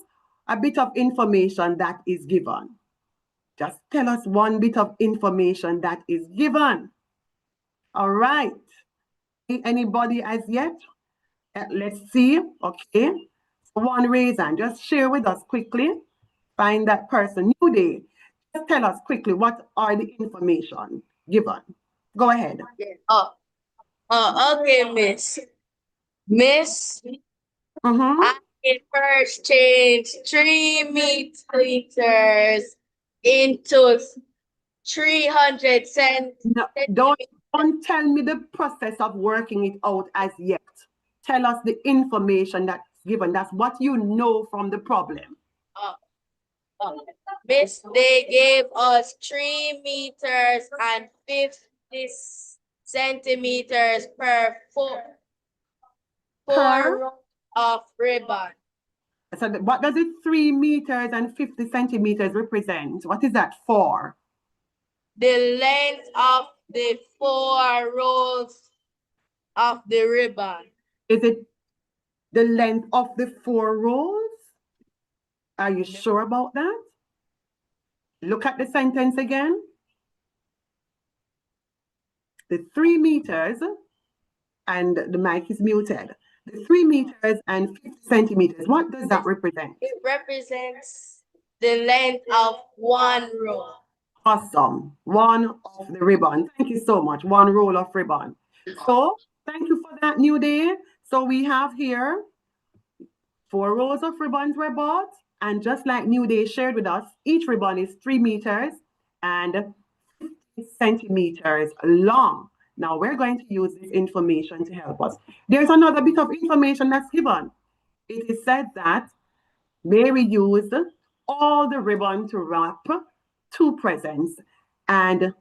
a bit of information that is given. Just tell us one bit of information that is given. All right. Anybody as yet? Let's see. Okay. One raise hand. Just share with us quickly. Find that person. New day. Just tell us quickly what are the information given. Go ahead. Okay, Miss. Miss, Mm-hmm. I can first change 3 meters into 300 cent. No, don't tell me the process of working it out as yet. Tell us the information that's given. That's what you know from the problem. Miss, they gave us 3 meters and 50 centimeters per four Per? row of ribbon. So what does it 3 meters and 50 centimeters represent? What is that for? The length of the 4 rows of the ribbon. Is it the length of the 4 rows? Are you sure about that? Look at the sentence again. The 3 meters, and the mic is muted. The 3 meters and 50 centimeters, what does that represent? It represents the length of 1 row. Awesome. One of the ribbon. Thank you so much. One roll of ribbon. So thank you for that, New Day. So we have here 4 rows of ribbons were bought. And just like New Day shared with us, each ribbon is 3 meters and 50 centimeters long. Now we're going to use this information to help us. There's another bit of information that's given. It is said that Mary used all the ribbon to wrap 2 presents. And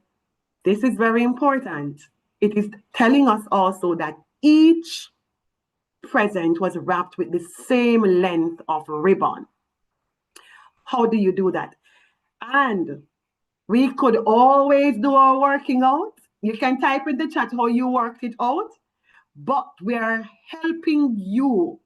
this is very important. It is telling us also that each present was wrapped with the same length of ribbon. How do you do that? And we could always do our working out. You can type in the chat how you worked it out, but we are helping you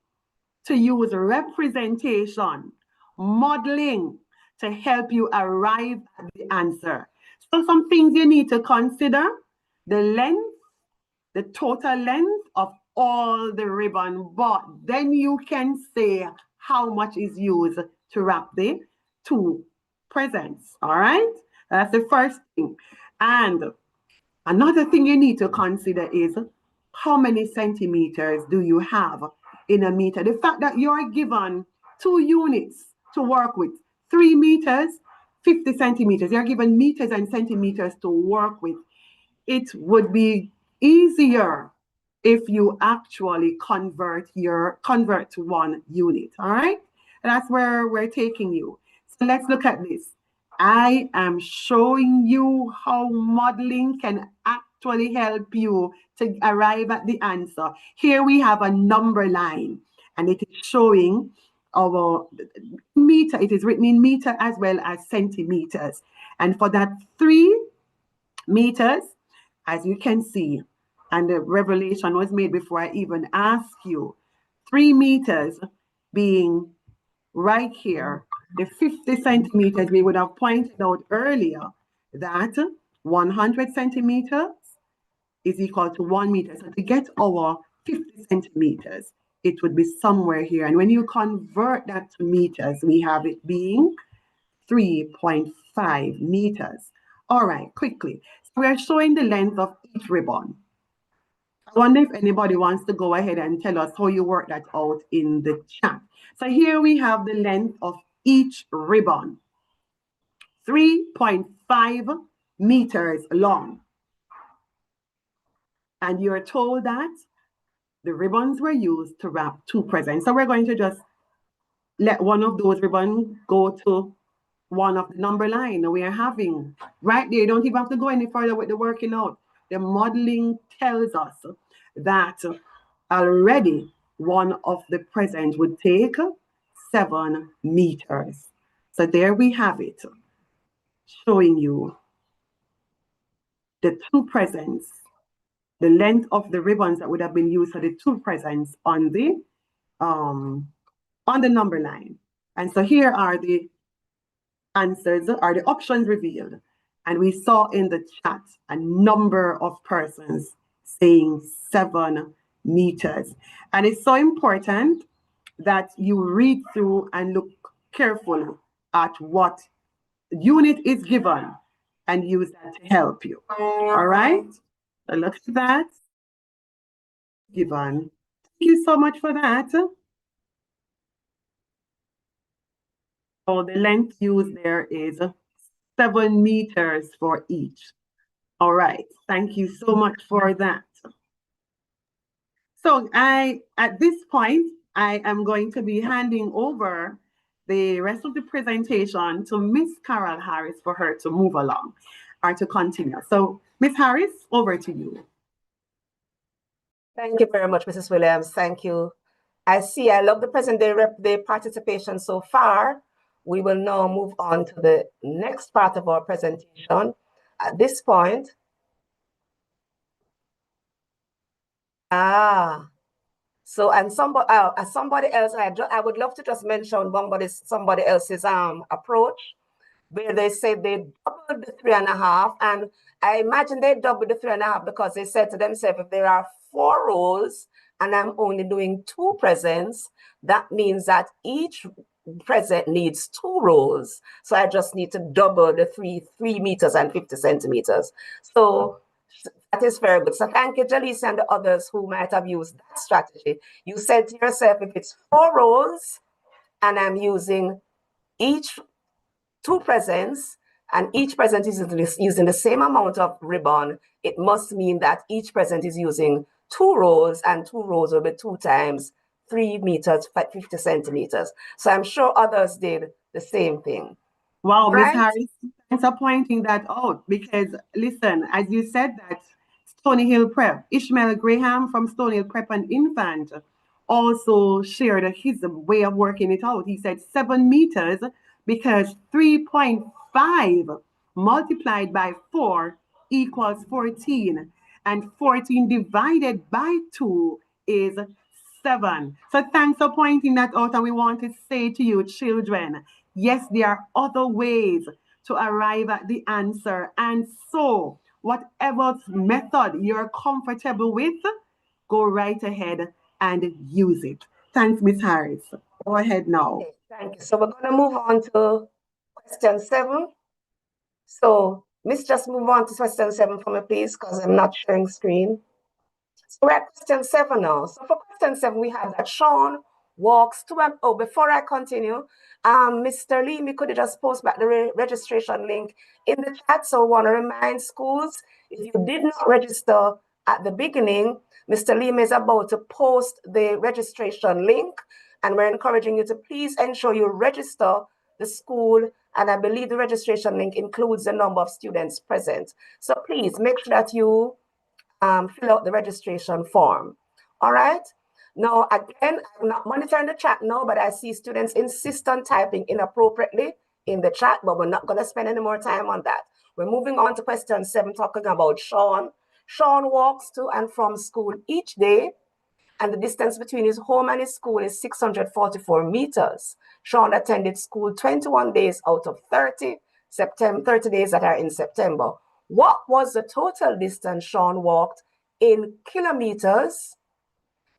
to use representation, modeling to help you arrive at the answer. So some things you need to consider: the length, the total length of all the ribbon, but then you can say how much is used to wrap the 2 presents. All right, that's the first thing. And another thing you need to consider is how many centimeters do you have in a meter? The fact that you're given 2 units to work with, 3 meters, 50 centimeters, you're given meters and centimeters to work with. It would be easier if you actually convert to 1 unit. All right, that's where we're taking you. So let's look at this. I am showing you how modeling can actually help you to arrive at the answer. Here we have a number line, and it is showing our meter. It is written in meter as well as centimeters. And for that 3 meters, as you can see, and the revelation was made before I even ask you, 3 meters being right here, the 50 centimeters, we would have pointed out earlier that 100 centimeters is equal to 1 meter. So to get our 50 centimeters, it would be somewhere here. And when you convert that to meters, we have it being 3.5 meters. All right, quickly. So we are showing the length of each ribbon. I wonder if anybody wants to go ahead and tell us how you work that out in the chat. So here we have the length of each ribbon, 3.5 meters long. And you're told that the ribbons were used to wrap 2 presents. So we're going to just let one of those ribbons go to one of the number line we are having. Right there, you don't even have to go any further with the working out. The modeling tells us that already one of the presents would take 7 meters. So there we have it, showing you the 2 presents, the length of the ribbons that would have been used for the 2 presents on the number line. And so here are the answers, are the options revealed. And we saw in the chat a number of persons saying 7 meters. And it's so important that you read through and look carefully at what unit is given and use that to help you. All right? So look at that. Given. Thank you so much for that. So the length used there is 7 meters for each. All right. Thank you so much for that. So at this point, I am going to be handing over the rest of the presentation to Miss Carol Harris for her to move along or to continue. So Miss Harris, over to you. Thank you very much, Mrs. Williams. Thank you. I love the participation so far. We will now move on to the next part of our presentation. At this point, so and somebody else, I would love to just mention somebody else's approach, where they said they doubled the 3.5, and I imagine they doubled the 3.5 because they said to themselves, if there are 4 rows and I'm only doing 2 presents, that means that each present needs 2 rows. So I just need to double the 3 meters and 50 centimeters. So that is very good. So thank you, Jalice, and the others who might have used that strategy. You said to yourself, if it's 4 rows and I'm using each 2 presents, and each present is using the same amount of ribbon, it must mean that each present is using 2 rows, and 2 rows will be 2 times 3 meters, 50 centimeters. So I'm sure others did the same thing. Wow, Miss Harris, thanks for pointing that out, because listen, as you said that Stony Hill Prep, Ishmael Graham from Stony Hill Prep and Infant also shared his way of working it out. He said 7 meters because 3.5 multiplied by 4 equals 14, and 14 divided by 2 is 7. So thanks for pointing that out, and we want to say to you, children, yes, there are other ways to arrive at the answer, and so whatever method you're comfortable with, go right ahead and use it. Thanks, Miss Harris. Go ahead now. Okay, thank you. So we're going to move on to question 7. So, Miss, just move on to question 7 for me, please, because I'm not sharing screen. So we're at question 7 now. So for question 7, we have that Sean walks to and before I continue, Mr. Lee, we could just post back the registration link in the chat. So I want to remind schools, if you did not register at the beginning, Mr. Lee is about to post the registration link, and we're encouraging you to please ensure you register the school, and I believe the registration link includes the number of students present. So please make sure that you fill out the registration form. All right. Now, again, I'm not monitoring the chat now, but I see students insist on typing inappropriately in the chat, but we're not going to spend any more time on that. We're moving on to question 7, talking about Sean. Sean walks to and from school each day, and the distance between his home and his school is 644 meters. Sean attended school 21 days out of 30 days that are in September. What was the total distance Sean walked in kilometers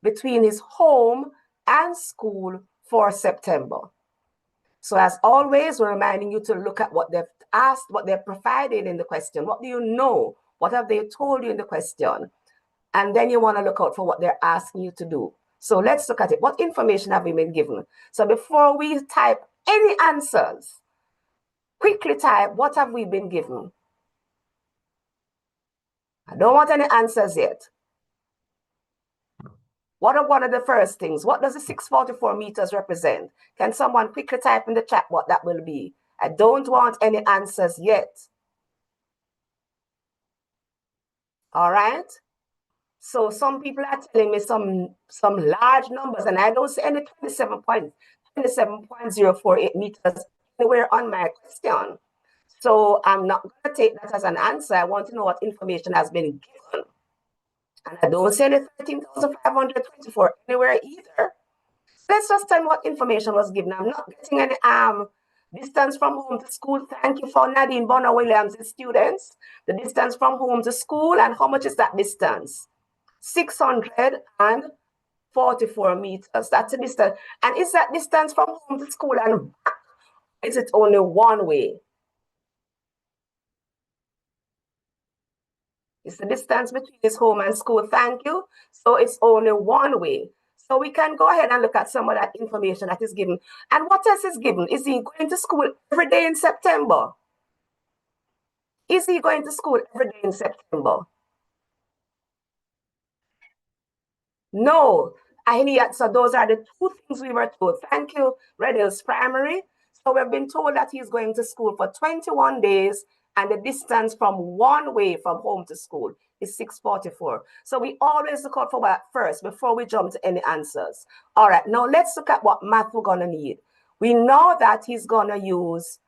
between his home and school for September? So as always, we're reminding you to look at what they've asked, what they've provided in the question. What do you know? What have they told you in the question? And then you want to look out for what they're asking you to do. So let's look at it. What information have we been given? So before we type any answers, quickly type, what have we been given? I don't want any answers yet. What are one of the first things? What does the 644 meters represent? Can someone quickly type in the chat what that will be? I don't want any answers yet. All right. So some people are telling me some large numbers, and I don't see any 27.048 meters anywhere on my question. So I'm not going to take that as an answer. I want to know what information has been given. And I don't see any 13,524 anywhere either. Let's just tell me what information was given. I'm not getting any distance from home to school. Thank you for Nadine Bonner Williams' students. The distance from home to school, and how much is that distance? 600 and 44 meters. That's a distance. And is that distance from home to school and back? Is it only one way? It's the distance between his home and school. Thank you. So it's only one way. So we can go ahead and look at some of that information that is given. And what else is given? Is he going to school every day in September? Is he going to school every day in September? No. So those are the two things we were told. Thank you, Red Hills Primary. So we've been told that he's going to school for 21 days and the distance from one way from home to school is 644. So we always look out for that first before we jump to any answers. All right, now let's look at what math we're gonna need. We know that he's gonna use,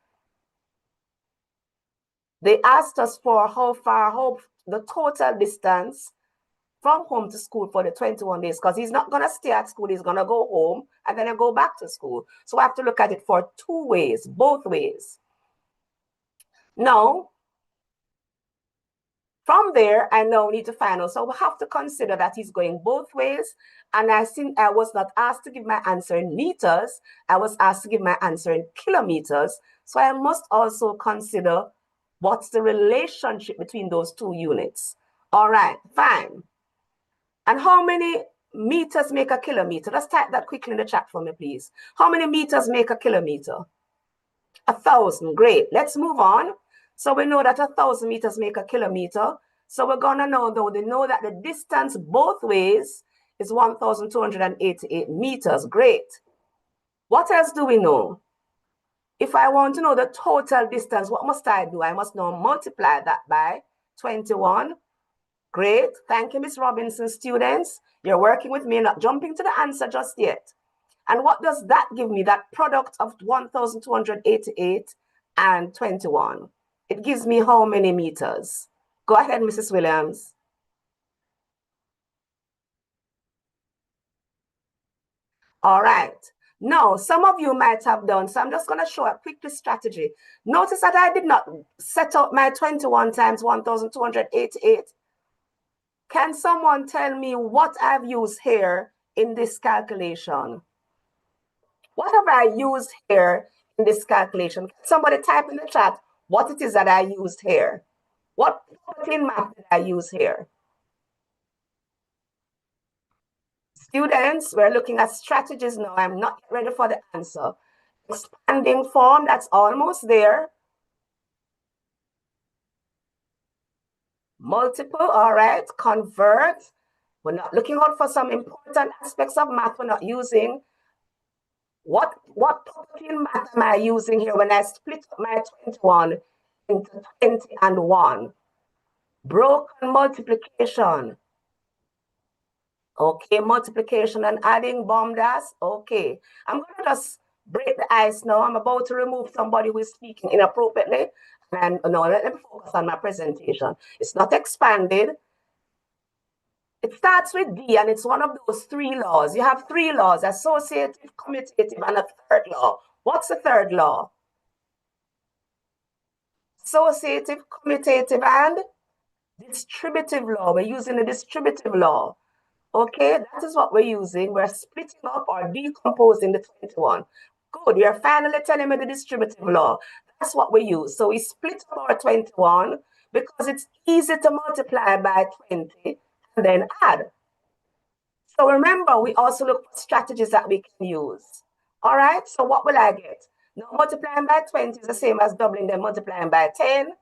they asked us for the total distance from home to school for the 21 days, because he's not going to stay at school. He's going to go home and then he'll go back to school. So I have to look at it for two ways, both ways. Now, from there, I now need to find out. So we have to consider that he's going both ways. And I think I was not asked to give my answer in meters. I was asked to give my answer in kilometers. So I must also consider what's the relationship between those two units. All right, fine. And how many meters make a kilometer? Let's type that quickly in the chat for me, please. How many meters make a kilometer? 1,000. Great. Let's move on. So we know that 1,000 meters make a kilometer. So we're going to know, though, they know that the distance both ways is 1,288 meters. Great. What else do we know? If I want to know the total distance, what must I do? I must now multiply that by 21. Great. Thank you, Miss Robinson. Students, you're working with me, not jumping to the answer just yet. And what does that give me? That product of 1,288 and 21. It gives me how many meters? Go ahead, Mrs. Williams. All right. Now, some of you might have done, so I'm just going to show a quick strategy. Notice that I did not set up my 21 times 1,288. Can someone tell me what I've used here in this calculation? What have I used here in this calculation? Can somebody type in the chat what it is that I used here? What property in math did I use here? Students, we're looking at strategies now. I'm not ready for the answer. Expanding form, that's almost there. Multiple, all right. Convert. We're not looking out for some important aspects of math we're not using. What property in math am I using here when I split up my 21 into 20 and 1? Broken multiplication. Okay, multiplication and adding, BOMDAS. Okay, I'm going to just break the ice now. I'm about to remove somebody who is speaking inappropriately. And no, let me focus on my presentation. It's not expanded. It starts with D, and it's one of those three laws. You have three laws: associative, commutative, and a third law. What's the third law? Associative, commutative, and distributive law. We're using the distributive law. Okay, that is what we're using. We're splitting up or decomposing the 21. Good, you're finally telling me the distributive law. That's what we use. So we split up our 21 because it's easy to multiply by 20 and then add. So remember, we also look for strategies that we can use. All right, so what will I get? Now multiplying by 20 is the same as doubling, then multiplying by 10.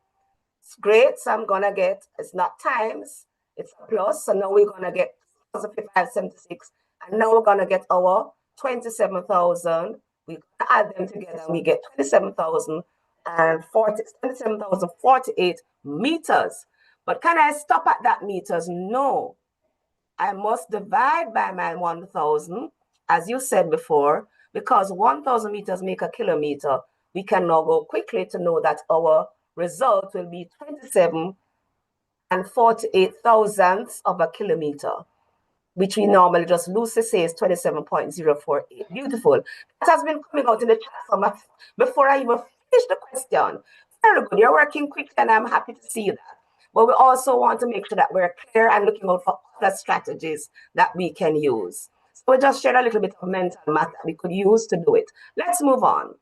It's great, so I'm gonna get, it's not times, it's a plus. So now we're gonna get 576, and now we're gonna get our 27,000. We add them together and we get 27,048 meters. But can I stop at that meters? No. I must divide by my 1,000, as you said before, because 1,000 meters make a kilometer. We can now go quickly to know that our result will be 27 and 48 thousandths of a kilometer, which we normally just loosely say is 27.048. Beautiful. That has been coming out in the chat from before I even finish the question. Very good. You're working quickly, and I'm happy to see that. But we also want to make sure that we're clear and looking out for other strategies that we can use. So we just shared a little bit of mental math that we could use to do it. Let's move on.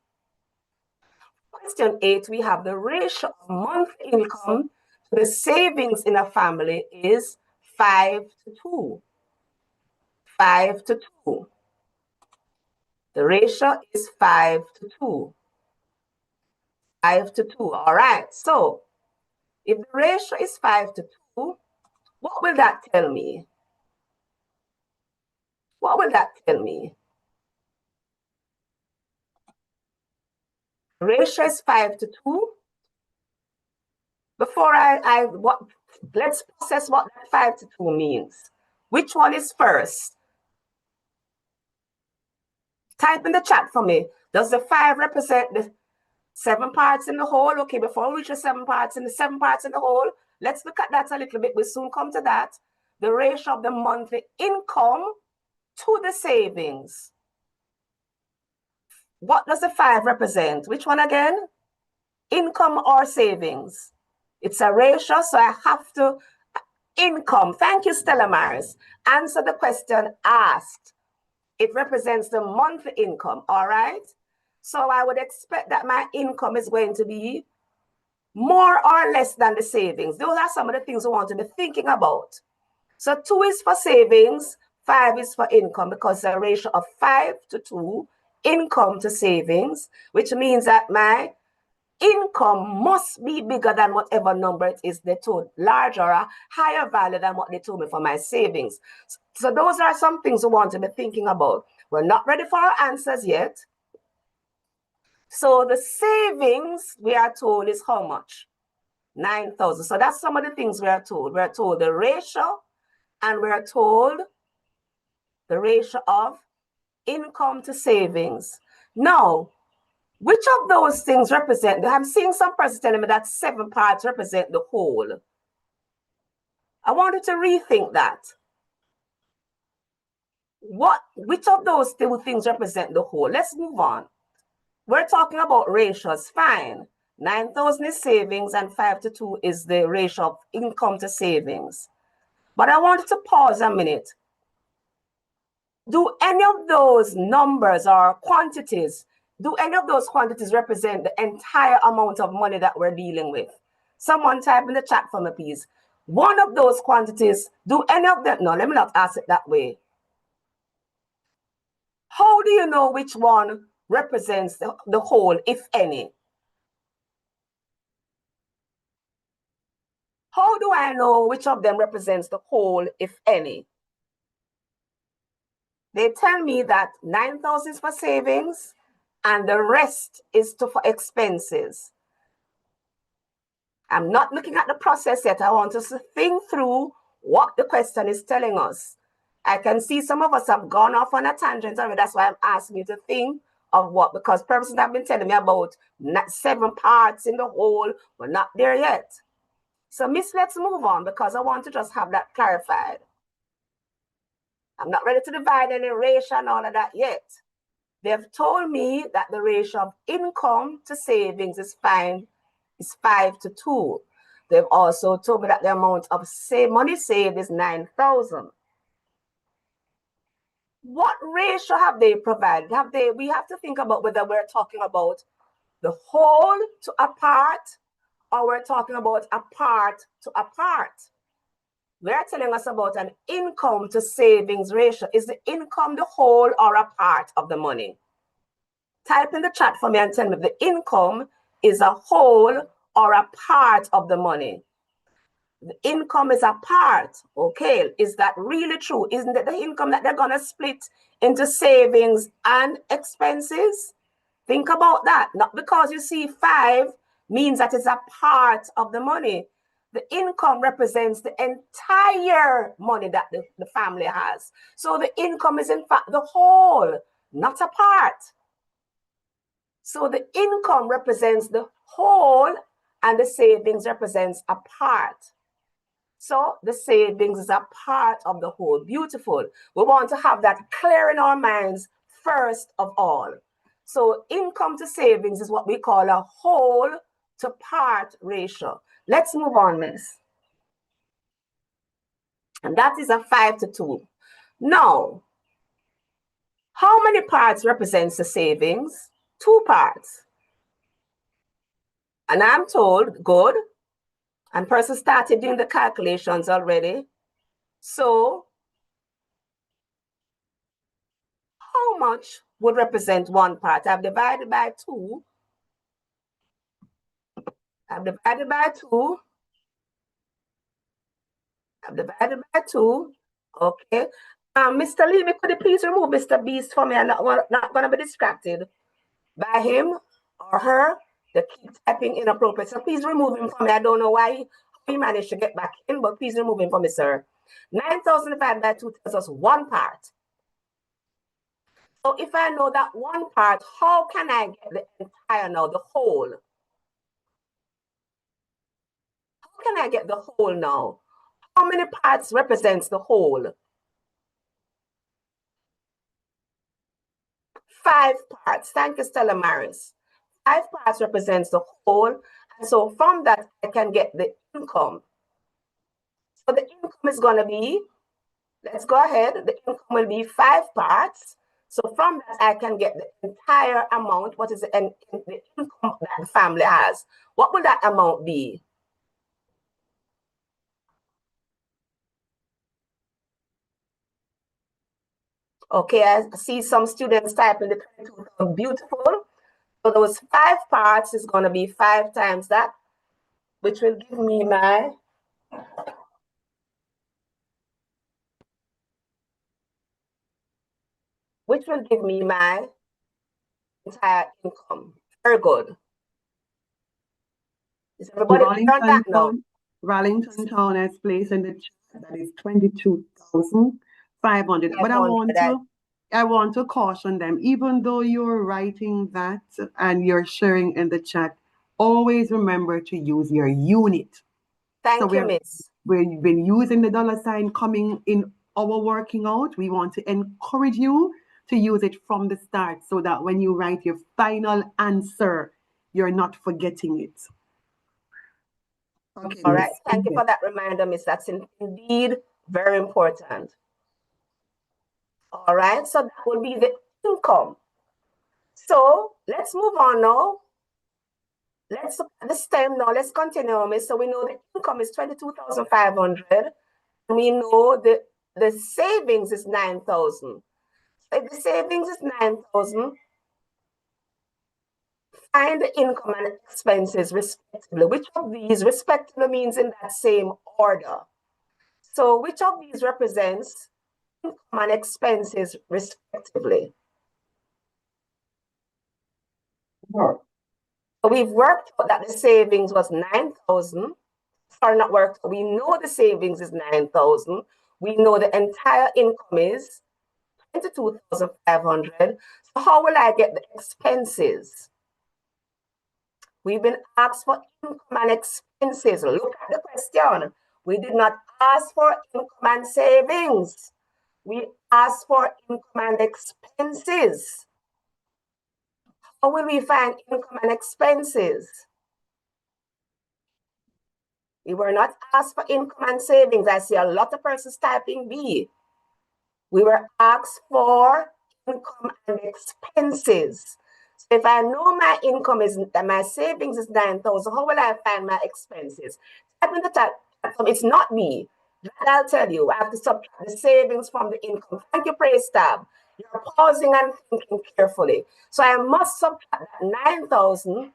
Question 8, we have the ratio of monthly income to the savings in a family is 5 to 2. 5 to 2. The ratio is 5 to 2. 5 to 2. All right. So if the ratio is 5 to 2, what will that tell me? What will that tell me? The ratio is 5 to 2. Before let's process what that 5 to 2 means. Which one is first? Type in the chat for me. Does the 5 represent the 7 parts in the whole? Okay, before we reach the 7 parts in the 7 parts in the whole, let's look at that a little bit. We'll soon come to that. The ratio of the monthly income to the savings. What does the 5 represent? Which one again? Income or savings? It's a ratio, so I have to income. Thank you, Stella Maris. Answer the question asked. It represents the monthly income, all right? So I would expect that my income is going to be more or less than the savings. Those are some of the things we want to be thinking about. So 2 is for savings, 5 is for income, because the ratio of 5 to 2, income to savings, which means that my income must be bigger than whatever number it is they told, larger or a higher value than what they told me for my savings. So those are some things we want to be thinking about. We're not ready for our answers yet. So the savings, we are told, is how much? 9,000. So that's some of the things we are told. We are told the ratio, and we are told the ratio of income to savings. Now, which of those things represent? I'm seeing some persons telling me that 7 parts represent the whole. I wanted to rethink that. Which of those two things represent the whole? Let's move on. We're talking about ratios, fine. 9,000 is savings and 5 to 2 is the ratio of income to savings. But I wanted to pause a minute. Do any of those numbers or quantities, do any of those quantities represent the entire amount of money that we're dealing with? Someone type in the chat for me, please. One of those quantities, do any of them, no, let me not ask it that way. How do you know which one represents the whole, if any? How do I know which of them represents the whole, if any? They tell me that 9,000 is for savings and the rest is for expenses. I'm not looking at the process yet. I want us to think through what the question is telling us. I can see some of us have gone off on a tangent already. That's why I'm asking you to think of what, because persons have been telling me about 7 parts in the whole. We're not there yet. So, Miss, let's move on because I want to just have that clarified. I'm not ready to divide any ratio and all of that yet. They've told me that the ratio of income to savings is 5 to 2. They've also told me that the amount of money saved is 9,000. What ratio have they provided? We have to think about whether we're talking about the whole to a part or we're talking about a part to a part. They're telling us about an income to savings ratio. Is the income the whole or a part of the money? Type in the chat for me and tell me if the income is a whole or a part of the money. The income is a part. Okay, is that really true? Isn't it the income that they're going to split into savings and expenses? Think about that. Not because you see 5 means that it's a part of the money. The income represents the entire money that the family has. So the income is in fact the whole, not a part. So the income represents the whole and the savings represents a part. So the savings is a part of the whole. Beautiful. We want to have that clear in our minds first of all. So income to savings is what we call a whole to part ratio. Let's move on, miss. And that is a 5 to 2. Now, How many parts represents the savings? 2 parts. And I'm told, good. And person started doing the calculations already. So how much would represent 1 part? I've divided by 2. I've divided by 2. I've divided by 2. Okay. Mr. Levy, could you please remove Mr. Beast for me? I'm not going to be distracted by him or her. They keep typing inappropriate. So please remove him for me. I don't know why he managed to get back in, but please remove him for me, sir. 9,000 divided by 2 tells us 1 part. So if I know that 1 part, how can I get the entire now, the whole? How can I get the whole now? How many parts represents the whole? 5 parts. Thank you, Stella Maris. 5 parts represents the whole. And so from that, I can get the income. So the income is going to be, let's go ahead. The income will be 5 parts. So from that, I can get the entire amount. What is the income that the family has? What will that amount be? Okay, I see some students typing the 22,000. Beautiful. So those 5 parts is going to be 5 times that, which will give me my entire income. Very good. Is everybody clear on that now? Rallington Town has placed in the chat that is 22,500. But I want to caution them, even though you're writing that and you're sharing in the chat, always remember to use your unit. Thank you, Miss. We've been using the $ coming in our working out. We want to encourage you to use it from the start so that when you write your final answer, you're not forgetting it. Okay, all right. Thank you for that reminder, Miss. That's indeed very important. All right. So that will be the income. So let's move on now. Let's look at the stem now. Let's continue, Miss. So we know the income is 22,500. We know the savings is 9,000. If the savings is 9,000, find the income and expenses respectively. Which of these respectively means in that same order? So which of these represents income and expenses respectively? So we've worked out that the savings was 9,000. Sorry, not worked. We know the savings is 9,000. We know the entire income is 22,500. So how will I get the expenses? We've been asked for income and expenses. Look at the question. We did not ask for income and savings. We asked for income and expenses. How will we find income and expenses? We were not asked for income and savings. I see a lot of persons typing B. We were asked for income and expenses. So if I know my income is, that my savings is 9,000, how will I find my expenses? Type in the chat. It's not B. That I'll tell you. I have to subtract the savings from the income. Thank you, Praise Tab. You're pausing and thinking carefully. So I must subtract that 9,000.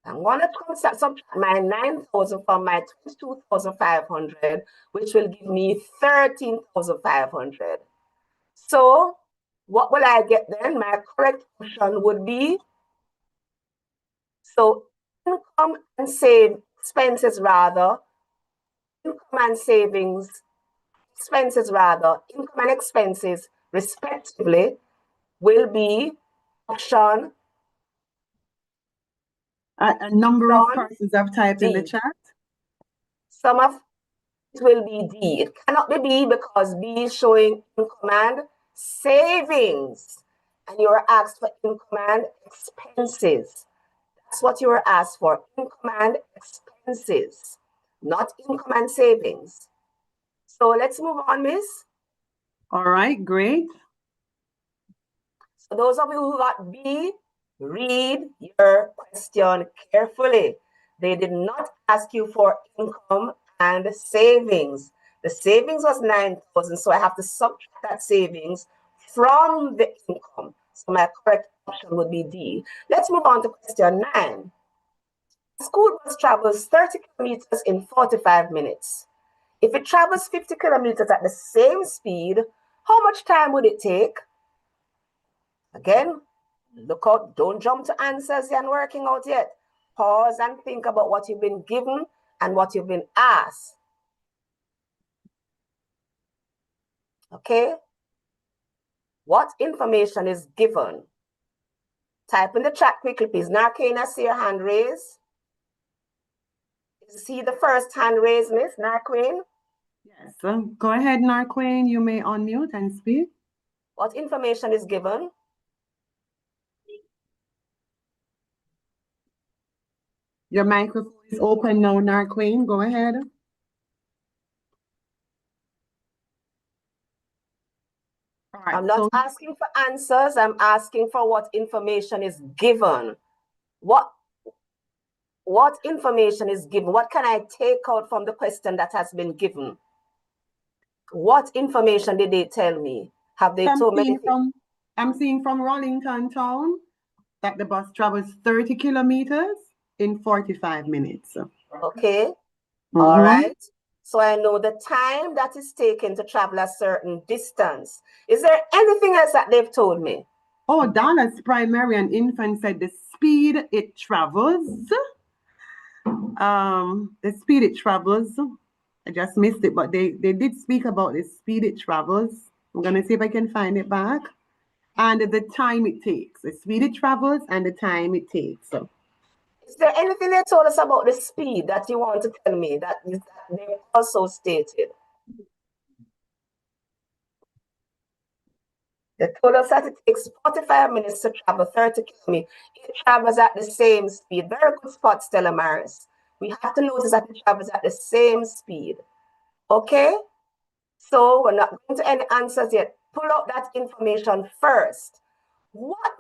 I'm going to subtract my 9,000 from my 22,500, which will give me 13,500. So what will I get then? My correct option would be, so income and expenses rather, income and savings, expenses rather, income and expenses respectively will be option. A number of persons have typed in the chat. Some of it will be D. It cannot be B because B is showing income and savings. And you were asked for income and expenses. That's what you were asked for, income and expenses, not income and savings. So let's move on, Miss. All right, great. So those of you who got B, read your question carefully. They did not ask you for income and savings. The savings was 9,000, so I have to subtract that savings from the income. So my correct option would be D. Let's move on to question 9. School bus travels 30 kilometers in 45 minutes. If it travels 50 kilometers at the same speed, how much time would it take? Again, look out, don't jump to answers you aren't working out yet. Pause and think about what you've been given and what you've been asked. Okay? What information is given? Type in the chat quickly, please. Narkane, I see your hand raised. See the first hand raised, Miss Narqueen? Yes. Go ahead, Narqueen. You may unmute and speak. What information is given? Your microphone is open now, Narqueen. Go ahead. All right, I'm not asking for answers. I'm asking for what information is given. What information is given? What can I take out from the question that has been given? What information did they tell me? Have they told me? I'm seeing from Rollington Town that the bus travels 30 kilometers in 45 minutes. Okay. All right. So I know the time that is taken to travel a certain distance. Is there anything else that they've told me? Oh, Dallas Primary and Infant said the speed it travels. The speed it travels. I just missed it, but they did speak about the speed it travels. I'm gonna see if I can find it back. And the time it takes. The speed it travels and the time it takes. Is there anything they told us about the speed that you want to tell me that they also stated? They told us that it takes 45 minutes to travel 30 kilometers. It travels at the same speed. Very good spot, Stella Maris. We have to notice that it travels at the same speed. Okay? So we're not going to any answers yet. Pull out that information first. What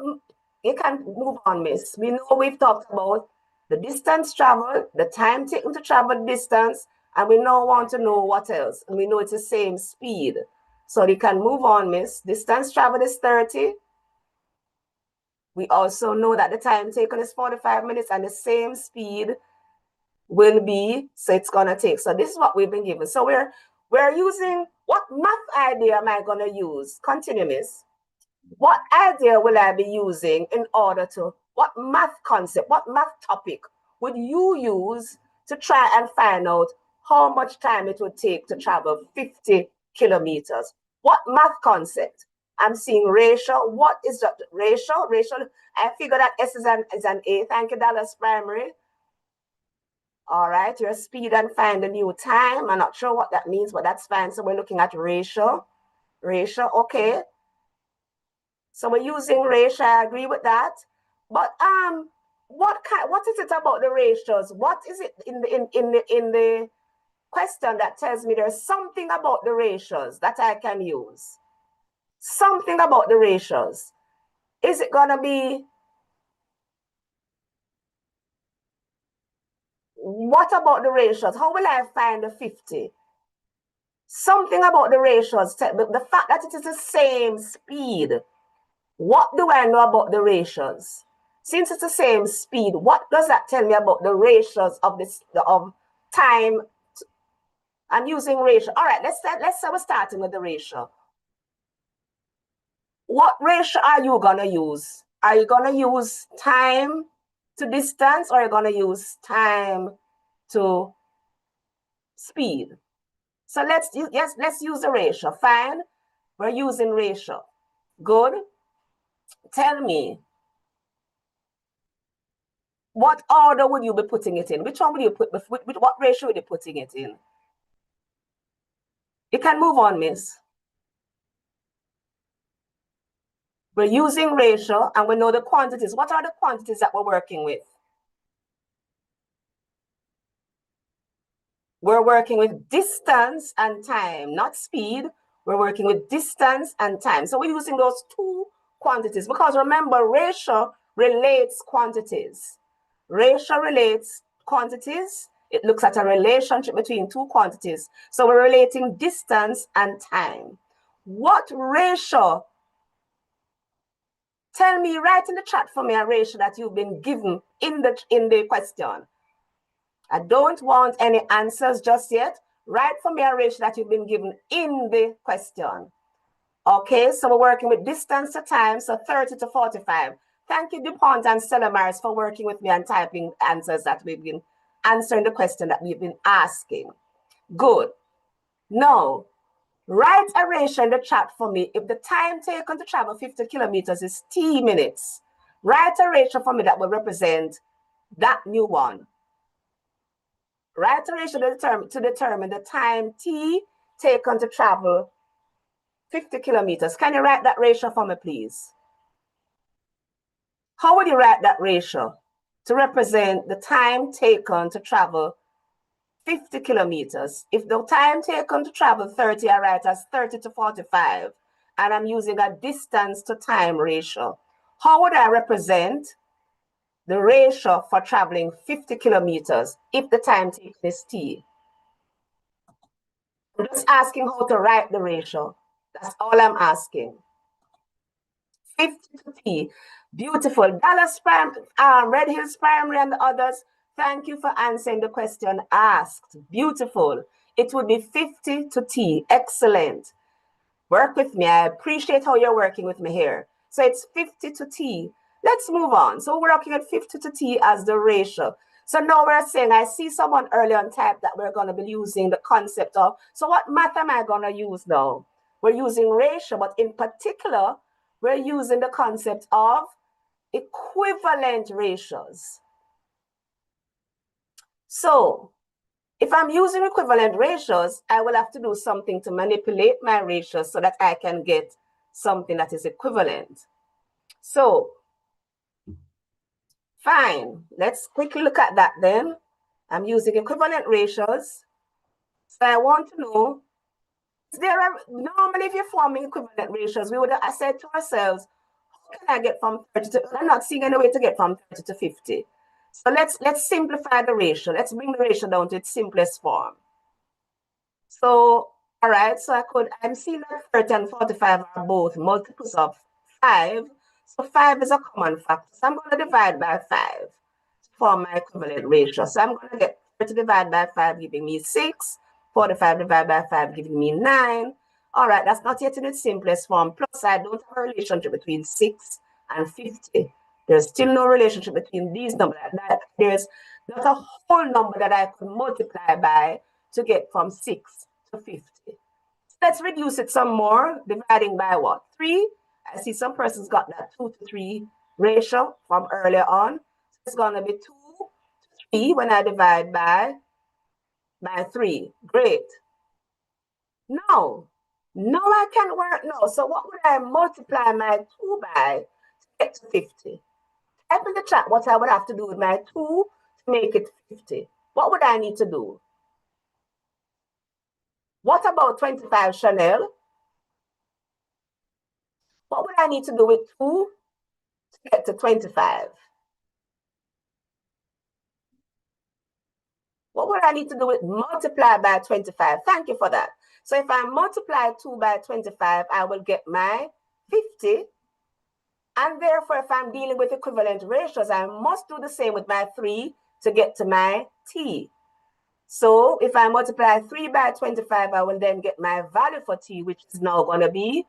you can move on, miss. We know we've talked about the distance traveled, the time taken to travel distance, and we now want to know what else. And we know it's the same speed. So you can move on, miss. Distance traveled is 30. We also know that the time taken is 45 minutes and the same speed will be, so it's gonna take. So this is what we've been given. So we're using, what math idea am I gonna use? Continue, miss. What idea will I be using in order to, what math concept, what math topic would you use to try and find out how much time it would take to travel 50 kilometers? What math concept? I'm seeing ratio. What is that ratio? Ratio, I figure that S is an A. Thank you, Dallas Primary. All right, your speed and find a new time. I'm not sure what that means, but that's fine. So we're looking at ratio. Ratio, okay. So we're using ratio, I agree with that. But what is it about the ratios? What is it in the question that tells me there's something about the ratios that I can use? Something about the ratios. Is it gonna be, what about the ratios? How will I find the 50? Something about the ratios, the fact that it is the same speed. What do I know about the ratios? Since it's the same speed, what does that tell me about the ratios of this of time? I'm using ratio. All right, let's say we're starting with the ratio. What ratio are you gonna use? Are you gonna use time to distance, or are you gonna use time to speed? So let's use the ratio. Fine, we're using ratio. Good. Tell me, what order would you be putting it in? Which one would you put, what ratio would you be putting it in? You can move on, miss. We're using ratio and we know the quantities. What are the quantities that we're working with? We're working with distance and time, not speed. We're working with distance and time. So we're using those two quantities because remember, ratio relates quantities. Ratio relates quantities. It looks at a relationship between two quantities. So we're relating distance and time. What ratio? Tell me, write in the chat for me a ratio that you've been given in the question. I don't want any answers just yet. Write for me a ratio that you've been given in the question. Okay, so we're working with distance to time, so 30 to 45. Thank you, DuPont and Stella Maris, for working with me and typing answers that we've been answering the question that we've been asking. Good. Now, write a ratio in the chat for me. If the time taken to travel 50 kilometers is t minutes, write a ratio for me that will represent that new one. Write a ratio to determine the time t taken to travel 50 kilometers. Can you write that ratio for me, please? How would you write that ratio to represent the time taken to travel 50 kilometers? If the time taken to travel 30, I write as 30 to 45, and I'm using a distance to time ratio. How would I represent the ratio for traveling 50 kilometers if the time taken is t? I'm just asking how to write the ratio. That's all I'm asking. 50 to t. Beautiful. Dallas Red Hills Primary and the others, thank you for answering the question asked. Beautiful. It would be 50 to t. Excellent. Work with me. I appreciate how you're working with me here. So it's 50 to t. Let's move on. So we're looking at 50 to t as the ratio. So now we're saying, I see someone earlier on type that we're going to be using the concept of, so what math am I going to use now? We're using ratio, but in particular, we're using the concept of equivalent ratios. So if I'm using equivalent ratios, I will have to do something to manipulate my ratios so that I can get something that is equivalent. So fine, let's quickly look at that then. I'm using equivalent ratios. So I want to know, normally if you're forming equivalent ratios, we would have said to ourselves, how can I get from 30 to, I'm not seeing any way to get from 30 to 50. So let's simplify the ratio. Let's bring the ratio down to its simplest form. So, all right, so I'm seeing that 30 and 45 are both multiples of 5. So 5 is a common factor. So I'm going to divide by 5 for my equivalent ratio. So I'm going to get 30 divided by 5 giving me 6. 45 divided by 5 giving me 9. All right, that's not yet in its simplest form. Plus, I don't have a relationship between 6 and 50. There's still no relationship between these numbers. There's not a whole number that I could multiply by to get from 6 to 50. So let's reduce it some more, dividing by what? 3. I see some persons got that 2 to 3 ratio from earlier on. So it's going to be 2 to 3 when I divide by 3. Great. No, I can't work. No, so what would I multiply my 2 by to get to 50? Type in the chat what I would have to do with my 2 to make it 50. What would I need to do? What about 25, Chanel? What would I need to do with 2 to get to 25? What would I need to do with multiply by 25? Thank you for that. So if I multiply 2 by 25, I will get my 50. And therefore, if I'm dealing with equivalent ratios, I must do the same with my 3 to get to my t. So if I multiply 3 by 25, I will then get my value for t, which is now going to be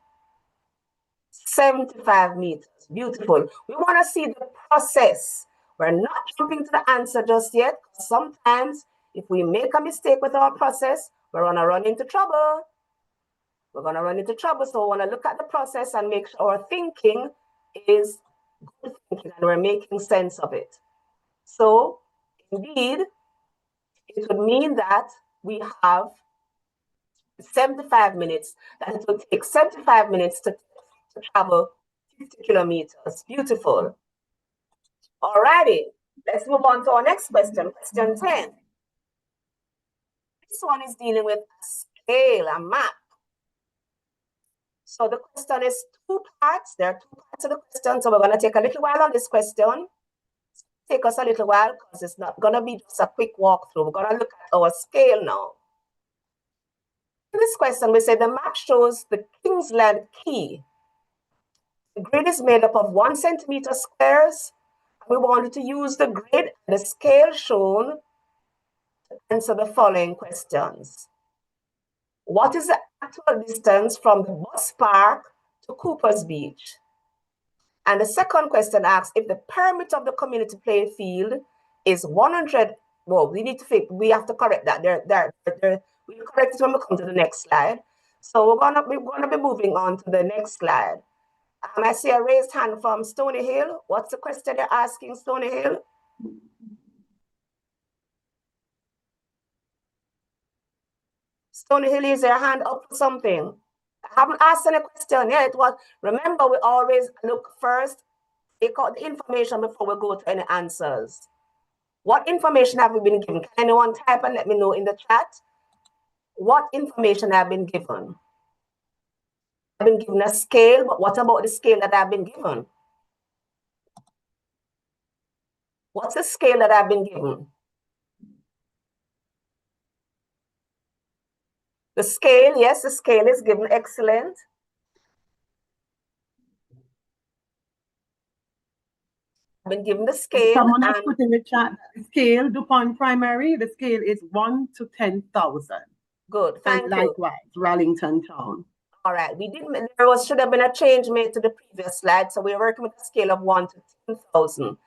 75 meters. Beautiful. We want to see the process. We're not jumping to the answer just yet. Sometimes if we make a mistake with our process, we're going to run into trouble. We're going to run into trouble. So we want to look at the process and make sure our thinking is good thinking and we're making sense of it. So indeed, it would mean that we have 75 minutes, that it will take 75 minutes to travel 50 kilometers. Beautiful. Alrighty, let's move on to our next question, question 10. This one is dealing with a scale, a map. So the question is two parts. There are two parts of the question. So we're going to take a little while on this question. Take us a little while because it's not going to be just a quick walkthrough. We're going to look at our scale now. In this question, we say the map shows the Kingsland Key. The grid is made up of 1 centimeter squares. We wanted to use the grid and the scale shown to answer the following questions. What is the actual distance from the bus park to Cooper's Beach? And the second question asks if the perimeter of the community play field is 100. Well, we need to fix, we have to correct that. We'll correct it when we come to the next slide. So we're gonna be moving on to the next slide. I see a raised hand from Stony Hill. What's the question you're asking, Stony Hill? Stony Hill, is your hand up for something? I haven't asked any question yet. Remember, we always look first, take out the information before we go to any answers. What information have we been given? Can anyone type and let me know in the chat? What information have been given? I've been given a scale, but what about the scale that I've been given? What's the scale that I've been given? The scale, yes, the scale is given. Excellent. I've been given the scale. Someone has put in the chat the scale, DuPont Primary, the scale is 1 to 10,000. Good, thank you. Likewise, Rallington Town. All right, should have been a change made to the previous slide. So we're working with a scale of 1 to 10,000.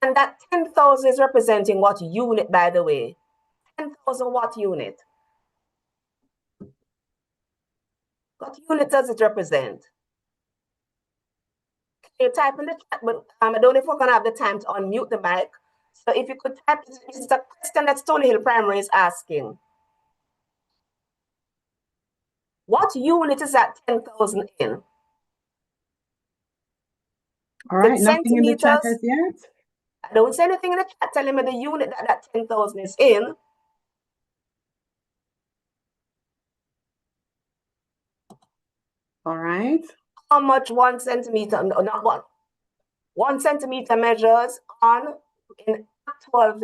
And that 10,000 is representing what unit, by the way? 10,000 what unit? What unit does it represent? Can you type in the chat? But I don't know if we're going to have the time to unmute the mic. So if you could type, this is a question that Stony Hill Primary is asking. What unit is that 10,000 in? All right, nothing in the chat as yet. I don't say anything in the chat telling me the unit that 10,000 is in. All right. How much 1 centimeter, no, not one. 1 centimeter measures on in actual.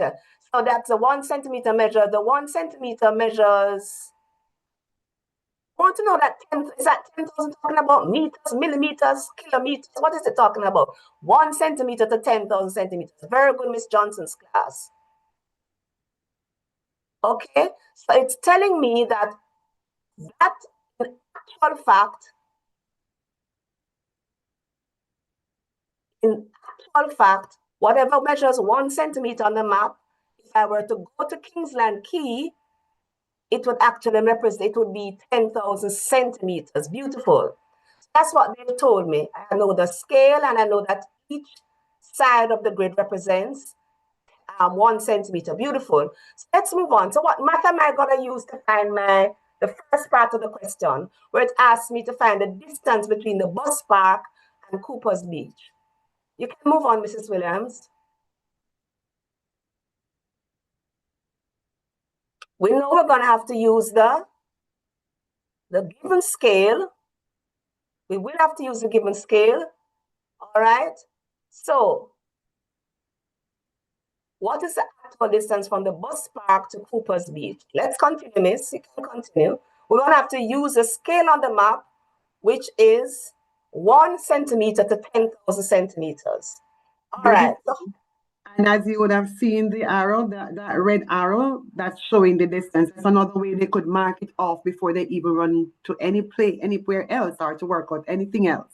So that's a 1 centimeter measure. The 1 centimeter measures. I want to know that 10, is that 10,000 talking about meters, millimeters, kilometers? What is it talking about? 1 centimeter to 10,000 centimeters. Very good, Miss Johnson's class. Okay, so it's telling me that in actual fact, whatever measures 1 centimeter on the map, if I were to go to Kingsland Key, it would actually represent, it would be 10,000 centimeters. Beautiful. That's what they told me. I know the scale and I know that each side of the grid represents 1 centimeter. Beautiful. So let's move on. So what math am I going to use to find the first part of the question, where it asks me to find the distance between the bus park and Cooper's Beach? You can move on, Mrs. Williams. We know we're going to have to use the given scale. We will have to use the given scale. All right. So what is the actual distance from the bus park to Cooper's Beach? Let's continue, Miss. You can continue. We're going to have to use a scale on the map, which is 1 centimeter to 10,000 centimeters. All right. And as you would have seen the arrow, that red arrow, that's showing the distance. That's another way they could mark it off before they even run to anywhere else or to work out anything else.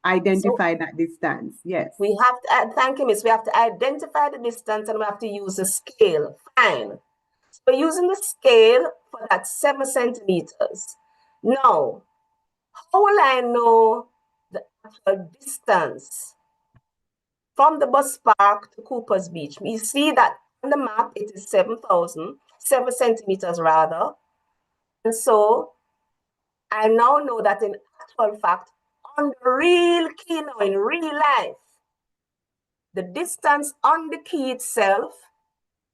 Identify that distance, yes. We have to, thank you, Miss. We have to identify the distance and we have to use the scale. Fine. So we're using the scale for that 7 centimeters. Now, how will I know the actual distance from the bus park to Cooper's Beach? We see that on the map, it is 7 centimeters rather. And so I now know that in actual fact, on the real key now, in real life, the distance on the key itself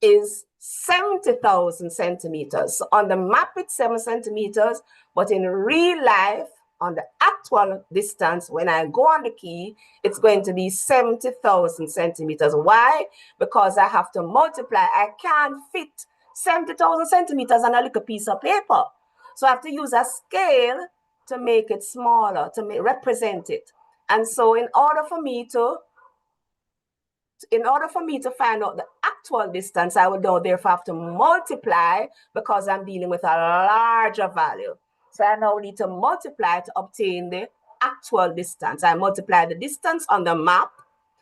is 70,000 centimeters. So on the map, it's 7 centimeters, but in real life, on the actual distance, when I go on the key, it's going to be 70,000 centimeters. Why? Because I have to multiply. I can't fit 70,000 centimeters on a little piece of paper. So I have to use a scale to make it smaller, to represent it. And so in order for me to find out the actual distance, I would now therefore have to multiply, because I'm dealing with a larger value. So I now need to multiply to obtain the actual distance. I multiply the distance on the map,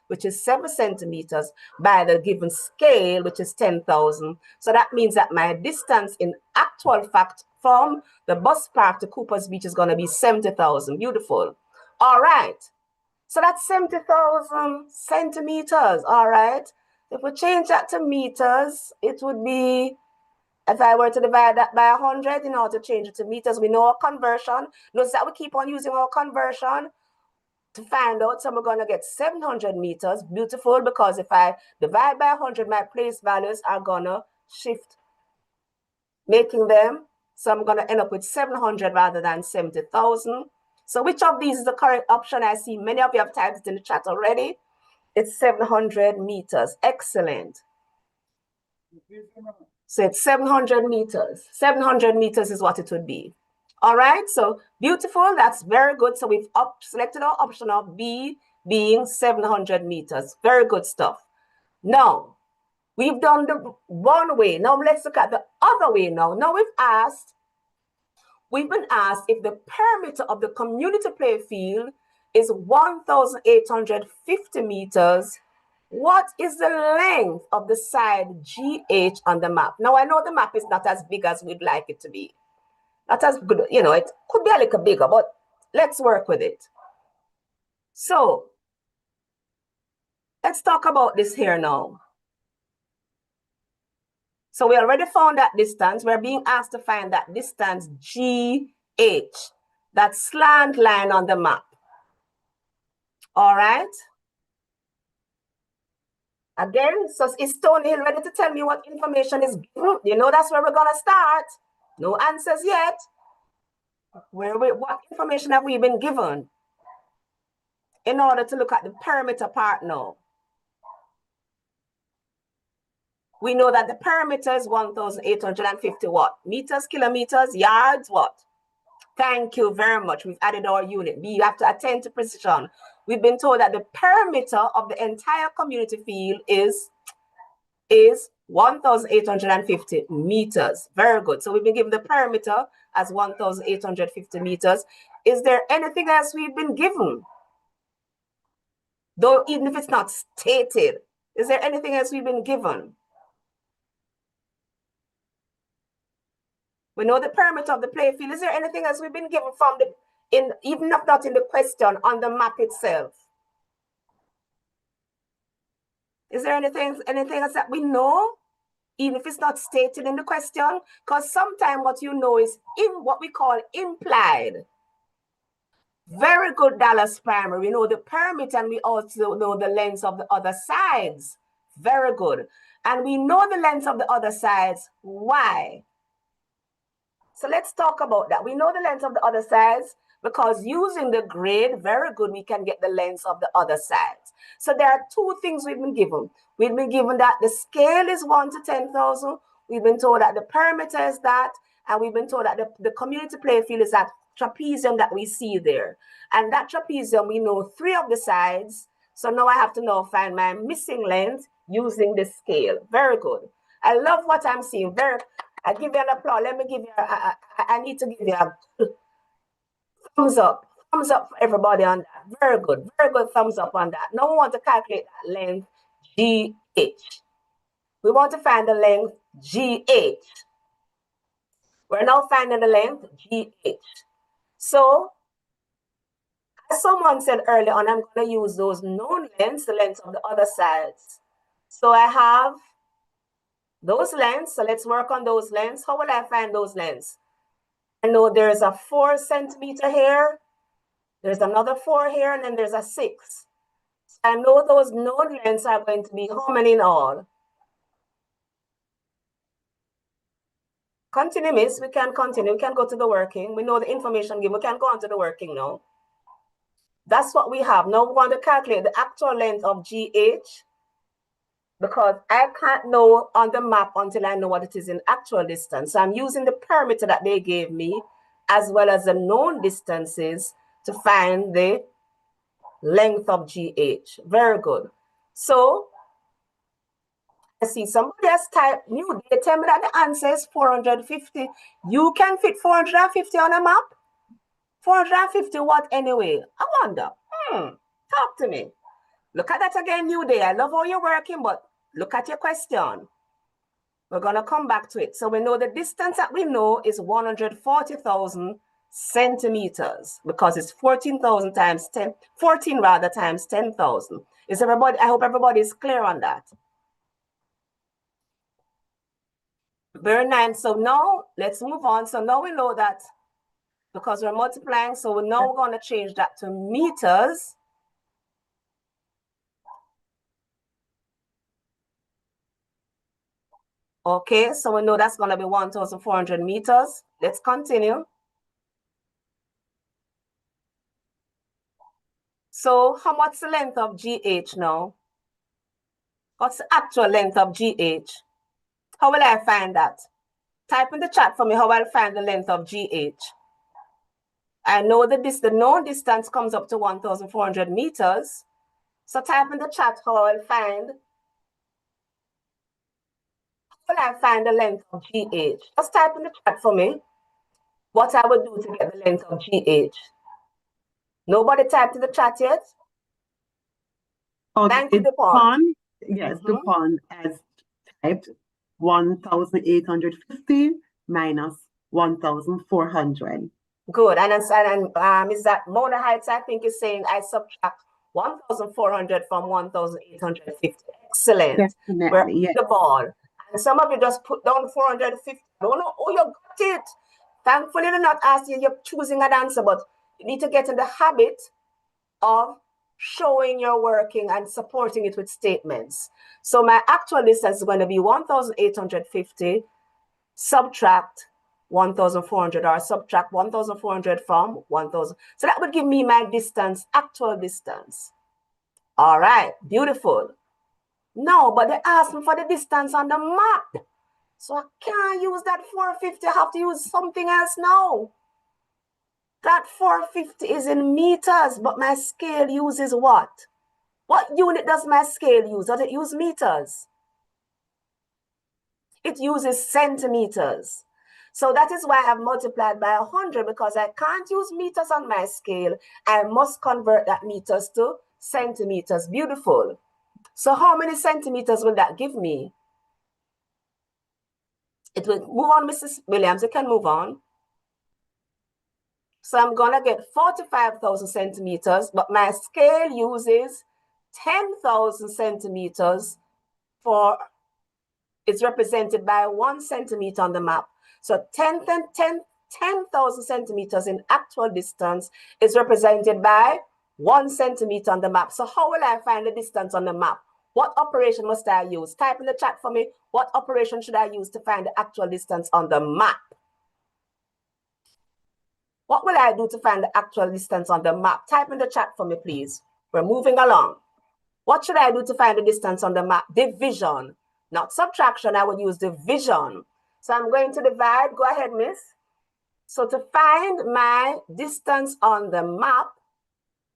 which is 7 centimeters, by the given scale, which is 10,000. So that means that my distance in actual fact from the bus park to Cooper's Beach is going to be 70,000. Beautiful. All right. So that's 70,000 centimeters, all right? If we change that to meters, it would be, if I were to divide that by 100 in order to change it to meters, we know our conversion. Notice that we keep on using our conversion to find out. So we're going to get 700 meters. Beautiful, because if I divide by 100, my place values are going to shift, making them. So I'm going to end up with 700 rather than 70,000. So which of these is the correct option? I see many of you have typed it in the chat already. It's 700 meters. Excellent. So it's 700 meters. 700 meters is what it would be. All right, so beautiful. That's very good. So we've selected our option of B being 700 meters. Very good stuff. Now, we've done the one way. Now let's look at the other way now. Now we've been asked if the perimeter of the community play field is 1,850 meters. What is the length of the side GH on the map? Now, I know the map is not as big as we'd like it to be. Not as good, you know, it could be a little bigger, but let's work with it. So, let's talk about this here now. So we already found that distance. We're being asked to find that distance GH, that slant line on the map. All right. Again, so is Tony Hill ready to tell me what information is given? You know, that's where we're going to start. No answers yet. What information have we been given in order to look at the perimeter part now? We know that the perimeter is 1,850 what? Meters, kilometers, yards, what? Thank you very much. We've added our unit. You have to attend to precision. We've been told that the perimeter of the entire community field is 1,850 meters. Very good. So we've been given the perimeter as 1,850 meters. Is there anything else we've been given? Though even if it's not stated, is there anything else we've been given? We know the perimeter of the play field. Is there anything else we've been given from even if not in the question, on the map itself? Is there anything else that we know, even if it's not stated in the question? Because sometimes what you know is in what we call implied. Very good, Dallas Primer. We know the perimeter and we also know the length of the other sides. Very good. And we know the length of the other sides. Why? So let's talk about that. We know the length of the other sides because using the grade, very good, we can get the length of the other sides. So there are two things we've been given. We've been given that the scale is 1 to 10,000. We've been told that the perimeter is that, and we've been told that the community play field is that trapezium that we see there. And that trapezium, we know 3 of the sides. So now I have to now find my missing length using the scale. Very good. I love what I'm seeing. I give you an applause. Let me give you, I need to give you a good thumbs up. Thumbs up for everybody on that. Very good. Very good thumbs up on that. Now we want to calculate that length GH. We want to find the length GH. We're now finding the length GH. So, as someone said earlier on, I'm going to use those known lengths, the lengths of the other sides. So I have those lengths. So let's work on those lengths. How will I find those lengths? I know there's a 4 centimeter here. There's another 4 here, and then there's a 6. So I know those known lengths are going to be how many in all? Continue, miss. We can continue. We can go to the working. We know the information given. We can go on to the working now. That's what we have. Now we want to calculate the actual length of GH, because I can't know on the map until I know what it is in actual distance. So I'm using the perimeter that they gave me as well as the known distances to find the length of GH. Very good. So I see somebody has typed new. They tell me that the answer is 450. You can fit 450 on a map? 450 what anyway? I wonder. Talk to me. Look at that again, New Day. I love how you're working, but look at your question. We're going to come back to it. So we know the distance that we know is 140,000 centimeters, because it's 14,000 times 10, 14 rather times 10,000. Is everybody, I hope everybody is clear on that. Very nice. So now let's move on. So now we know that because we're multiplying, so we're now going to change that to meters. Okay, so we know that's going to be 1,400 meters. Let's continue. So how much the length of GH now? What's the actual length of GH? How will I find that? Type in the chat for me how I'll find the length of GH. I know that the known distance comes up to 1,400 meters. So type in the chat how I'll find the length of GH. Just type in the chat for me what I would do to get the length of GH. Nobody typed in the chat yet? Okay, Thank you, DuPont. Yes, DuPont has typed 1,850 minus 1,400. Good. And is that Mona Heights, I think, is saying I subtract 1,400 from 1,850. Excellent. Definitely, We're yes. the ball. And some of you just put down 450. I don't know. Oh, you got it. Thankfully, they're not asking you, you're choosing an answer, but you need to get in the habit of showing your working and supporting it with statements. So my actual distance is going to be 1,850 subtract 1,400, or subtract 1,400 from 1,000. So that would give me my distance, actual distance. All right, beautiful. No, but they asked me for the distance on the map. So I can't use that 450. I have to use something else now. That 450 is in meters, but my scale uses what? What unit does my scale use? Does it use meters? It uses centimeters. So that is why I've multiplied by 100, because I can't use meters on my scale. I must convert that meters to centimeters. Beautiful. So how many centimeters will that give me? It will move on, Mrs. Williams. You can move on. So I'm going to get 45,000 centimeters, but my scale uses 10,000 centimeters for, it's represented by 1 centimeter on the map. So 10,000 centimeters in actual distance is represented by 1 centimeter on the map. So how will I find the distance on the map? What operation must I use? Type in the chat for me. What operation should I use to find the actual distance on the map? What will I do to find the actual distance on the map? Type in the chat for me, please. We're moving along. What should I do to find the distance on the map? Division, not subtraction. I would use division. So I'm going to divide. Go ahead, miss. So to find my distance on the map,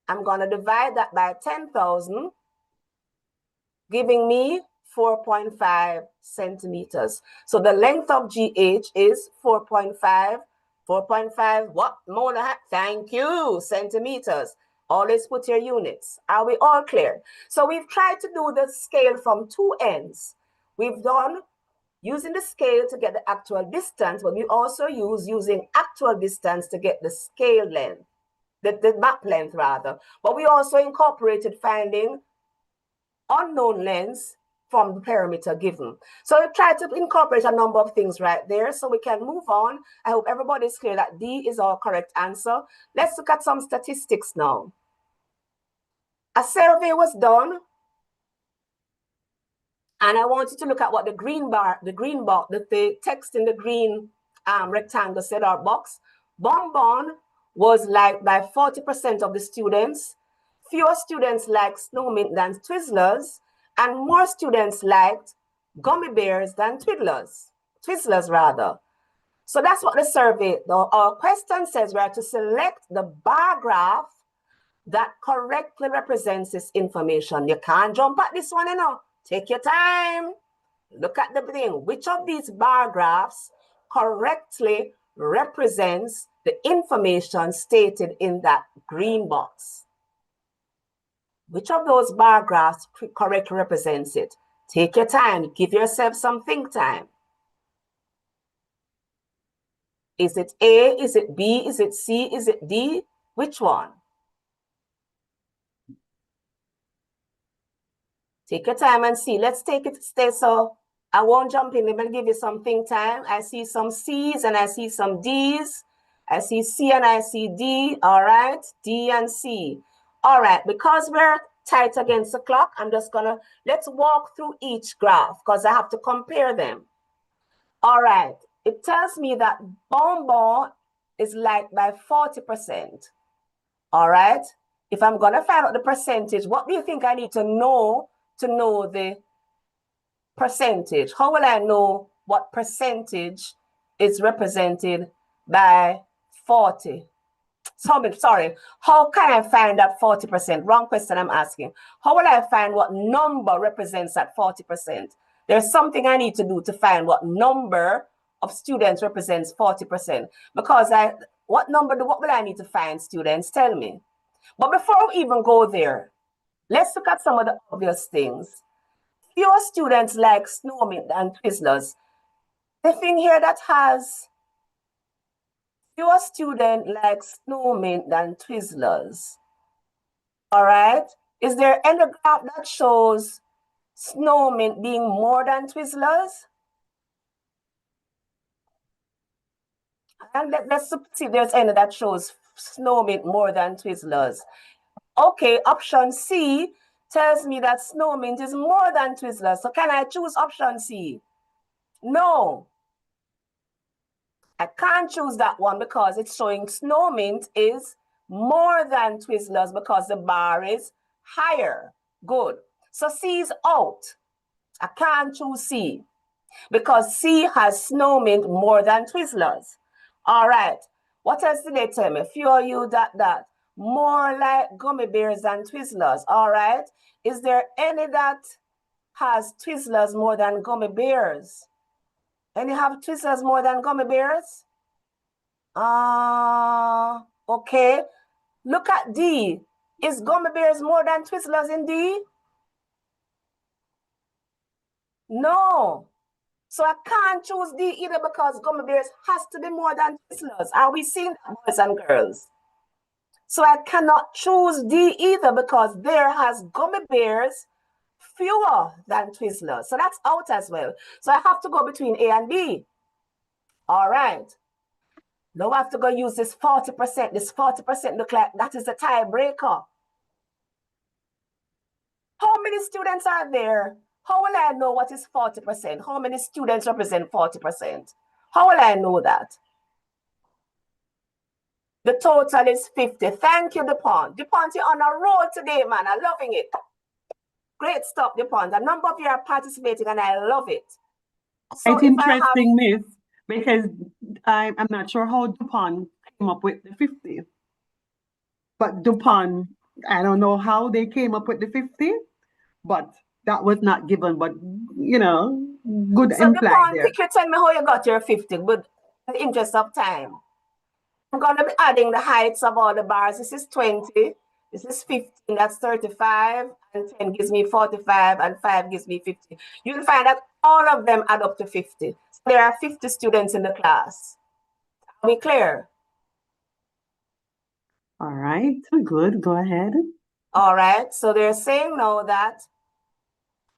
I'm going to divide that by 10,000, giving me 4.5 centimeters. So the length of GH is 4.5. 4.5, what? Mona, thank you, centimeters. Always put your units. Are we all clear? So we've tried to do the scale from two ends. We've done using the scale to get the actual distance, but we also using actual distance to get the scale length, the map length rather. But we also incorporated finding unknown lengths from the perimeter given. So we try to incorporate a number of things right there so we can move on. I hope everybody is clear that D is our correct answer. Let's look at some statistics now. A survey was done, and I want you to look at what the text in the green rectangle set or box, Bonbon was liked by 40% of the students. Fewer students liked Snowmint than Twizzlers, and more students liked gummy bears than Twizzlers rather. So that's what the survey, our question says we are to select the bar graph that correctly represents this information. You can't jump at this one, you know. Take your time. Look at the thing. Which of these bar graphs correctly represents the information stated in that green box? Which of those bar graphs correctly represents it? Take your time. Give yourself some think time. Is it A? Is it B? Is it C? Is it D? Which one? Take your time and see. Let's take it stay. So I won't jump in. Let me give you some think time. I see some C's and I see some D's. I see C and I see D. All right. D and C. All right. Because we're tight against the clock, I'm just going to, let's walk through each graph because I have to compare them. All right. It tells me that Bonbon is liked by 40%. All right. If I'm going to find out the percentage, what do you think I need to know the percentage? How will I know what percentage is represented by 40? Sorry, how can I find that 40%? Wrong question I'm asking. How will I find what number represents that 40%? There's something I need to do to find what number of students represents 40%. Because what will I need to find, students? Tell me. But before we even go there, let's look at some of the obvious things. Fewer students like Snowmint than Twizzlers. The thing here that has fewer students like Snowmint than Twizzlers. All right. Is there any graph that shows Snowmint being more than Twizzlers? And let's see if there's any that shows Snowmint more than Twizzlers. Okay, option C tells me that Snowmint is more than Twizzlers. So can I choose option C? No. I can't choose that one because it's showing Snowmint is more than Twizzlers because the bar is higher. Good. So C is out. I can't choose C because C has Snowmint more than Twizzlers. All right. What else did they tell me? Fewer you that. More like gummy bears than Twizzlers. All right. Is there any that has Twizzlers more than gummy bears? Any have Twizzlers more than gummy bears? Okay. Look at D. Is gummy bears more than Twizzlers in D? No. So I can't choose D either because gummy bears has to be more than Twizzlers. Are we seeing that, boys and girls? So I cannot choose D either because there has gummy bears fewer than Twizzlers. So that's out as well. So I have to go between A and B. All right. Now I have to go use this 40%. This 40% look like that is a tiebreaker. How many students are there? How will I know what is 40%? How many students represent 40%? How will I know that? The total is 50. Thank you, DuPont. DuPont, you're on a roll today, man. I'm loving it. Great stuff, DuPont. A number of you are participating, and I love it. So it's interesting, Miss, because I'm not sure how DuPont came up with the 50. But DuPont, I don't know how they came up with the 50, but that was not given. But, you know, good so implied DuPont, there. Could you tell me how you got your 50? But in the interest of time, I'm going to be adding the heights of all the bars. This is 20. This is 15. That's 35. And 10 gives me 45. And 5 gives me 50. You'll find that all of them add up to 50. So there are 50 students in the class. Are we clear? All right. Good. Go ahead. All right. So they're saying now that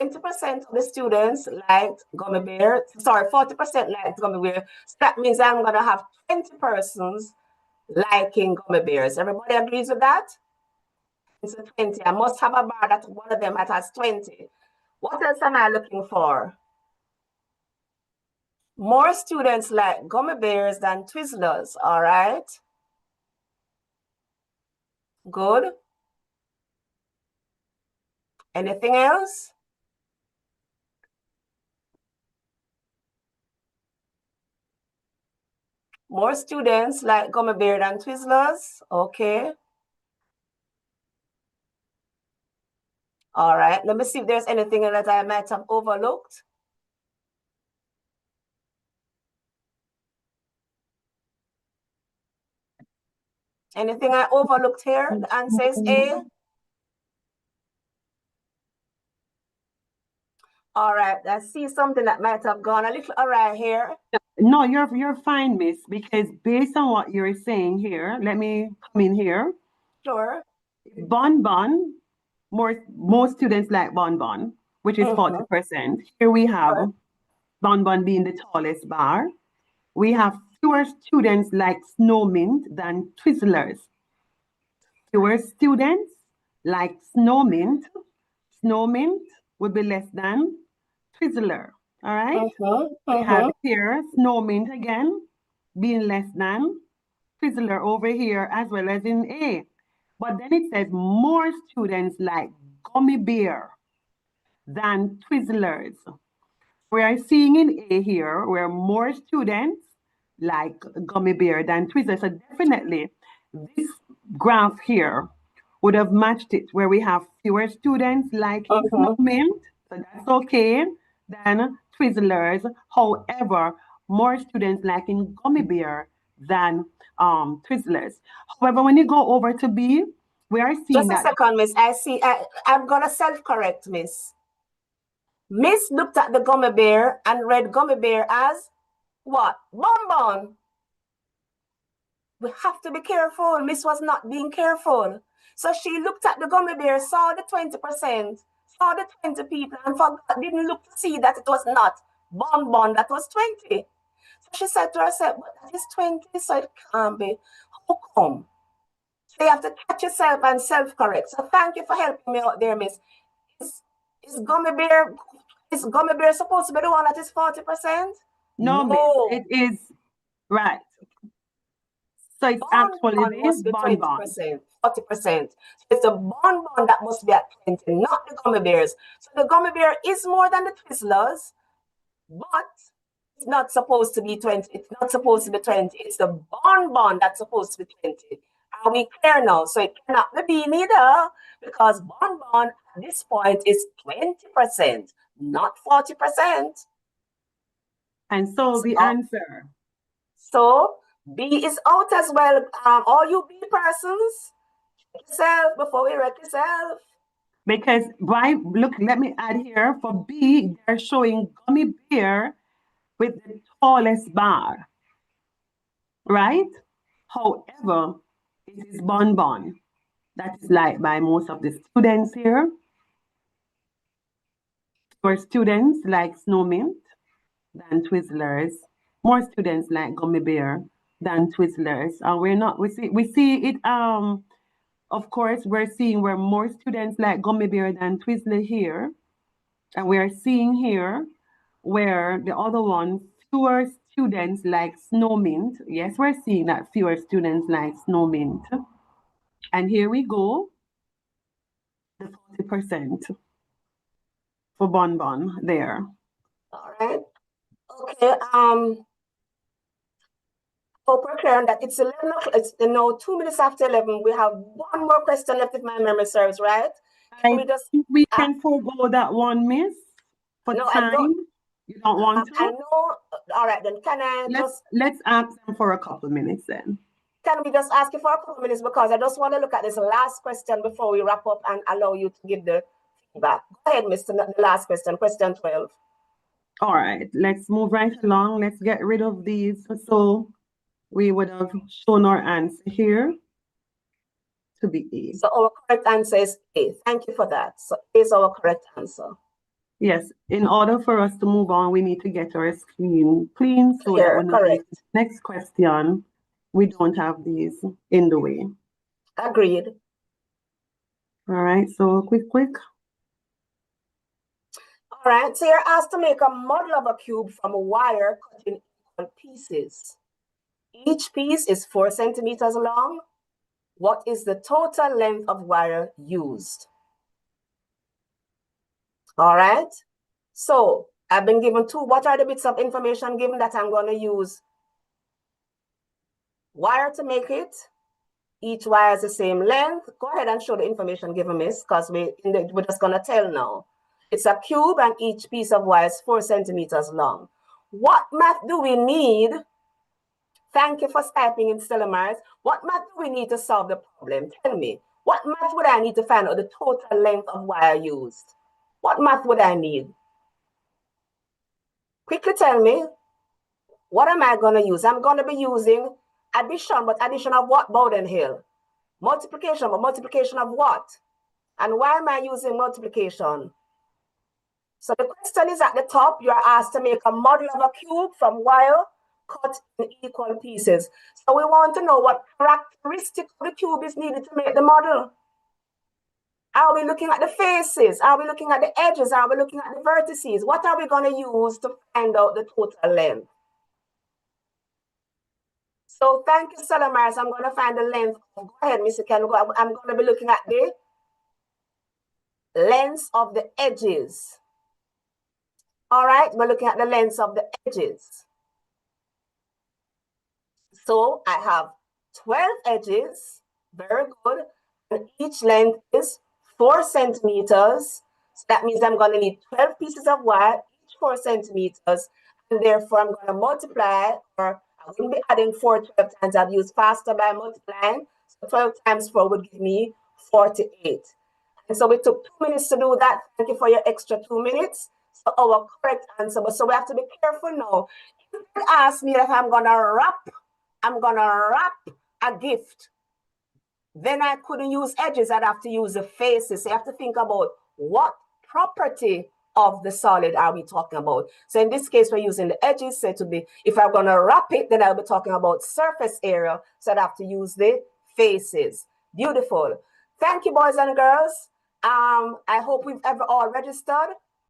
20% of the students liked gummy bear. Sorry, 40% liked gummy bear. So that means I'm going to have 20 persons liking gummy bears. Everybody agrees with that? It's a 20. I must have a bar that one of them that has 20. What else am I looking for? More students like gummy bears than Twizzlers, all right? Good. Anything else? More students like gummy bear than Twizzlers, okay. All right, let me see if there's anything that I might have overlooked. Anything I overlooked here? The answer is A. All right, I see something that might have gone a little awry here. No, you're fine, miss, because based on what you're saying here, let me come in here. Sure. Bonbon, more students like Bonbon, which is 40%. Here we have Bonbon being the tallest bar. We have fewer students like Snowmint than Twizzlers. Fewer students like Snowmint. Snowmint would be less than Twizzler. All right. We have here Snowmint again being less than Twizzler over here as well as in A. But then it says more students like gummy bear than Twizzlers. We are seeing in A here where more students like gummy bear than Twizzlers. So definitely this graph here would have matched it where we have fewer students liking Snowmint, so that's okay, than Twizzlers. However, more students liking gummy bear than Twizzlers. However, when you go over to B, we are seeing Just a second, miss. I'm gonna self-correct, miss. Miss looked at the gummy bear and read gummy bear as what? Bonbon. We have to be careful. Miss was not being careful. So she looked at the gummy bear, saw the 20%, saw the 20 people, and forgot, didn't look to see that it was not Bonbon that was 20. So she said to herself, but that is 20, so it can't be. How come? So you have to catch yourself and self-correct. So thank you for helping me out there, miss. Is gummy bear supposed to be the one that is 40%? no, miss, it is right. So it's actually Bonbon must be Bonbon. 20%, 40%. So it's the bonbon that must be at 20, not the gummy bears. So the gummy bear is more than the Twizzlers, but it's not supposed to be 20. It's not supposed to be 20. It's the bonbon that's supposed to be 20. Are we clear now? So it cannot be neither, because bonbon at this point is 20%, not 40%. And so the answer. So B is out as well. All you B persons, check yourself before we wreck yourself. Because why? Look, let me add here for B, they're showing gummy bear with the tallest bar, right? However, it is Bonbon that is liked by most of the students here. For students like Snowmint than Twizzlers, more students like gummy bear than Twizzlers. And we see it of course we're seeing where more students like gummy bear than Twizzler here. And we are seeing here where the other one, fewer students like Snowmint. Yes, we're seeing that fewer students like Snowmint. And here we go, the 40% for Bonbon there. All right. Okay. Hope we're clear on that. It's 11 o'clock. It's 2 minutes after 11. We have one more question left if my memory serves, right? Can we just think we can forego that one, miss? For no, time? I don't. You don't want to? I know. All right, then can I let's ask them for a couple of minutes then. Can we just ask you for a couple of minutes, because I just want to look at this last question before we wrap up and allow you to give the feedback. Go ahead, Mr. The last question, question 12. All right, let's move right along. Let's get rid of these. So we would have shown our answer here to be A. So our correct answer is A. Thank you for that. So A is our correct answer. Yes, in order for us to move on, we need to get our screen clean so that when we get to the next question, we don't have these in the way. Agreed. All right, so quick. All All right, so you're asked to make a model of a cube from a wire cut in equal pieces. Each piece is 4 centimeters long. What is the total length of wire used? All right, so I've been given two. What are the bits of information given that I'm going to use? Wire to make it. Each wire is the same length. Go ahead and show the information given, miss, because we're just going to tell now. It's a cube and each piece of wire is 4 centimeters long. What math do we need? Thank you for typing in Stella Mars. What math do we need to solve the problem? Tell me. What math would I need to find out the total length of wire used? What math would I need? Quickly tell me. What am I going to use? I'm going to be using addition, but addition of what, Bowden Hill? Multiplication, but multiplication of what? And why am I using multiplication? So the question is at the top, you are asked to make a model of a cube from wire cut in equal pieces. So we want to know what characteristic of the cube is needed to make the model. Are we looking at the faces? Are we looking at the edges? Are we looking at the vertices? What are we going to use to find out the total length? So thank you, Salamars. I'm going to find the length. Go ahead, Mr. Ken. I'm going to be looking at the length of the edges. All right, we're looking at the length of the edges. So I have 12 edges. Very good. And each length is 4 centimeters. So that means I'm going to need 12 pieces of wire, each 4 centimeters. And therefore, I'm going to multiply, or I wouldn't be adding 4 12 times. I've used faster by multiplying. So 12 times 4 would give me 48. And so we took 2 minutes to do that. Thank you for your extra 2 minutes. So our correct answer. So we have to be careful now. If you ask me if I'm going to wrap a gift, then I couldn't use edges. I'd have to use the faces. So you have to think about what property of the solid are we talking about. So in this case, we're using the edges. So to be, if I'm going to wrap it, then I'll be talking about surface area. So I'd have to use the faces. Beautiful. Thank you, boys and girls. I hope we've all registered.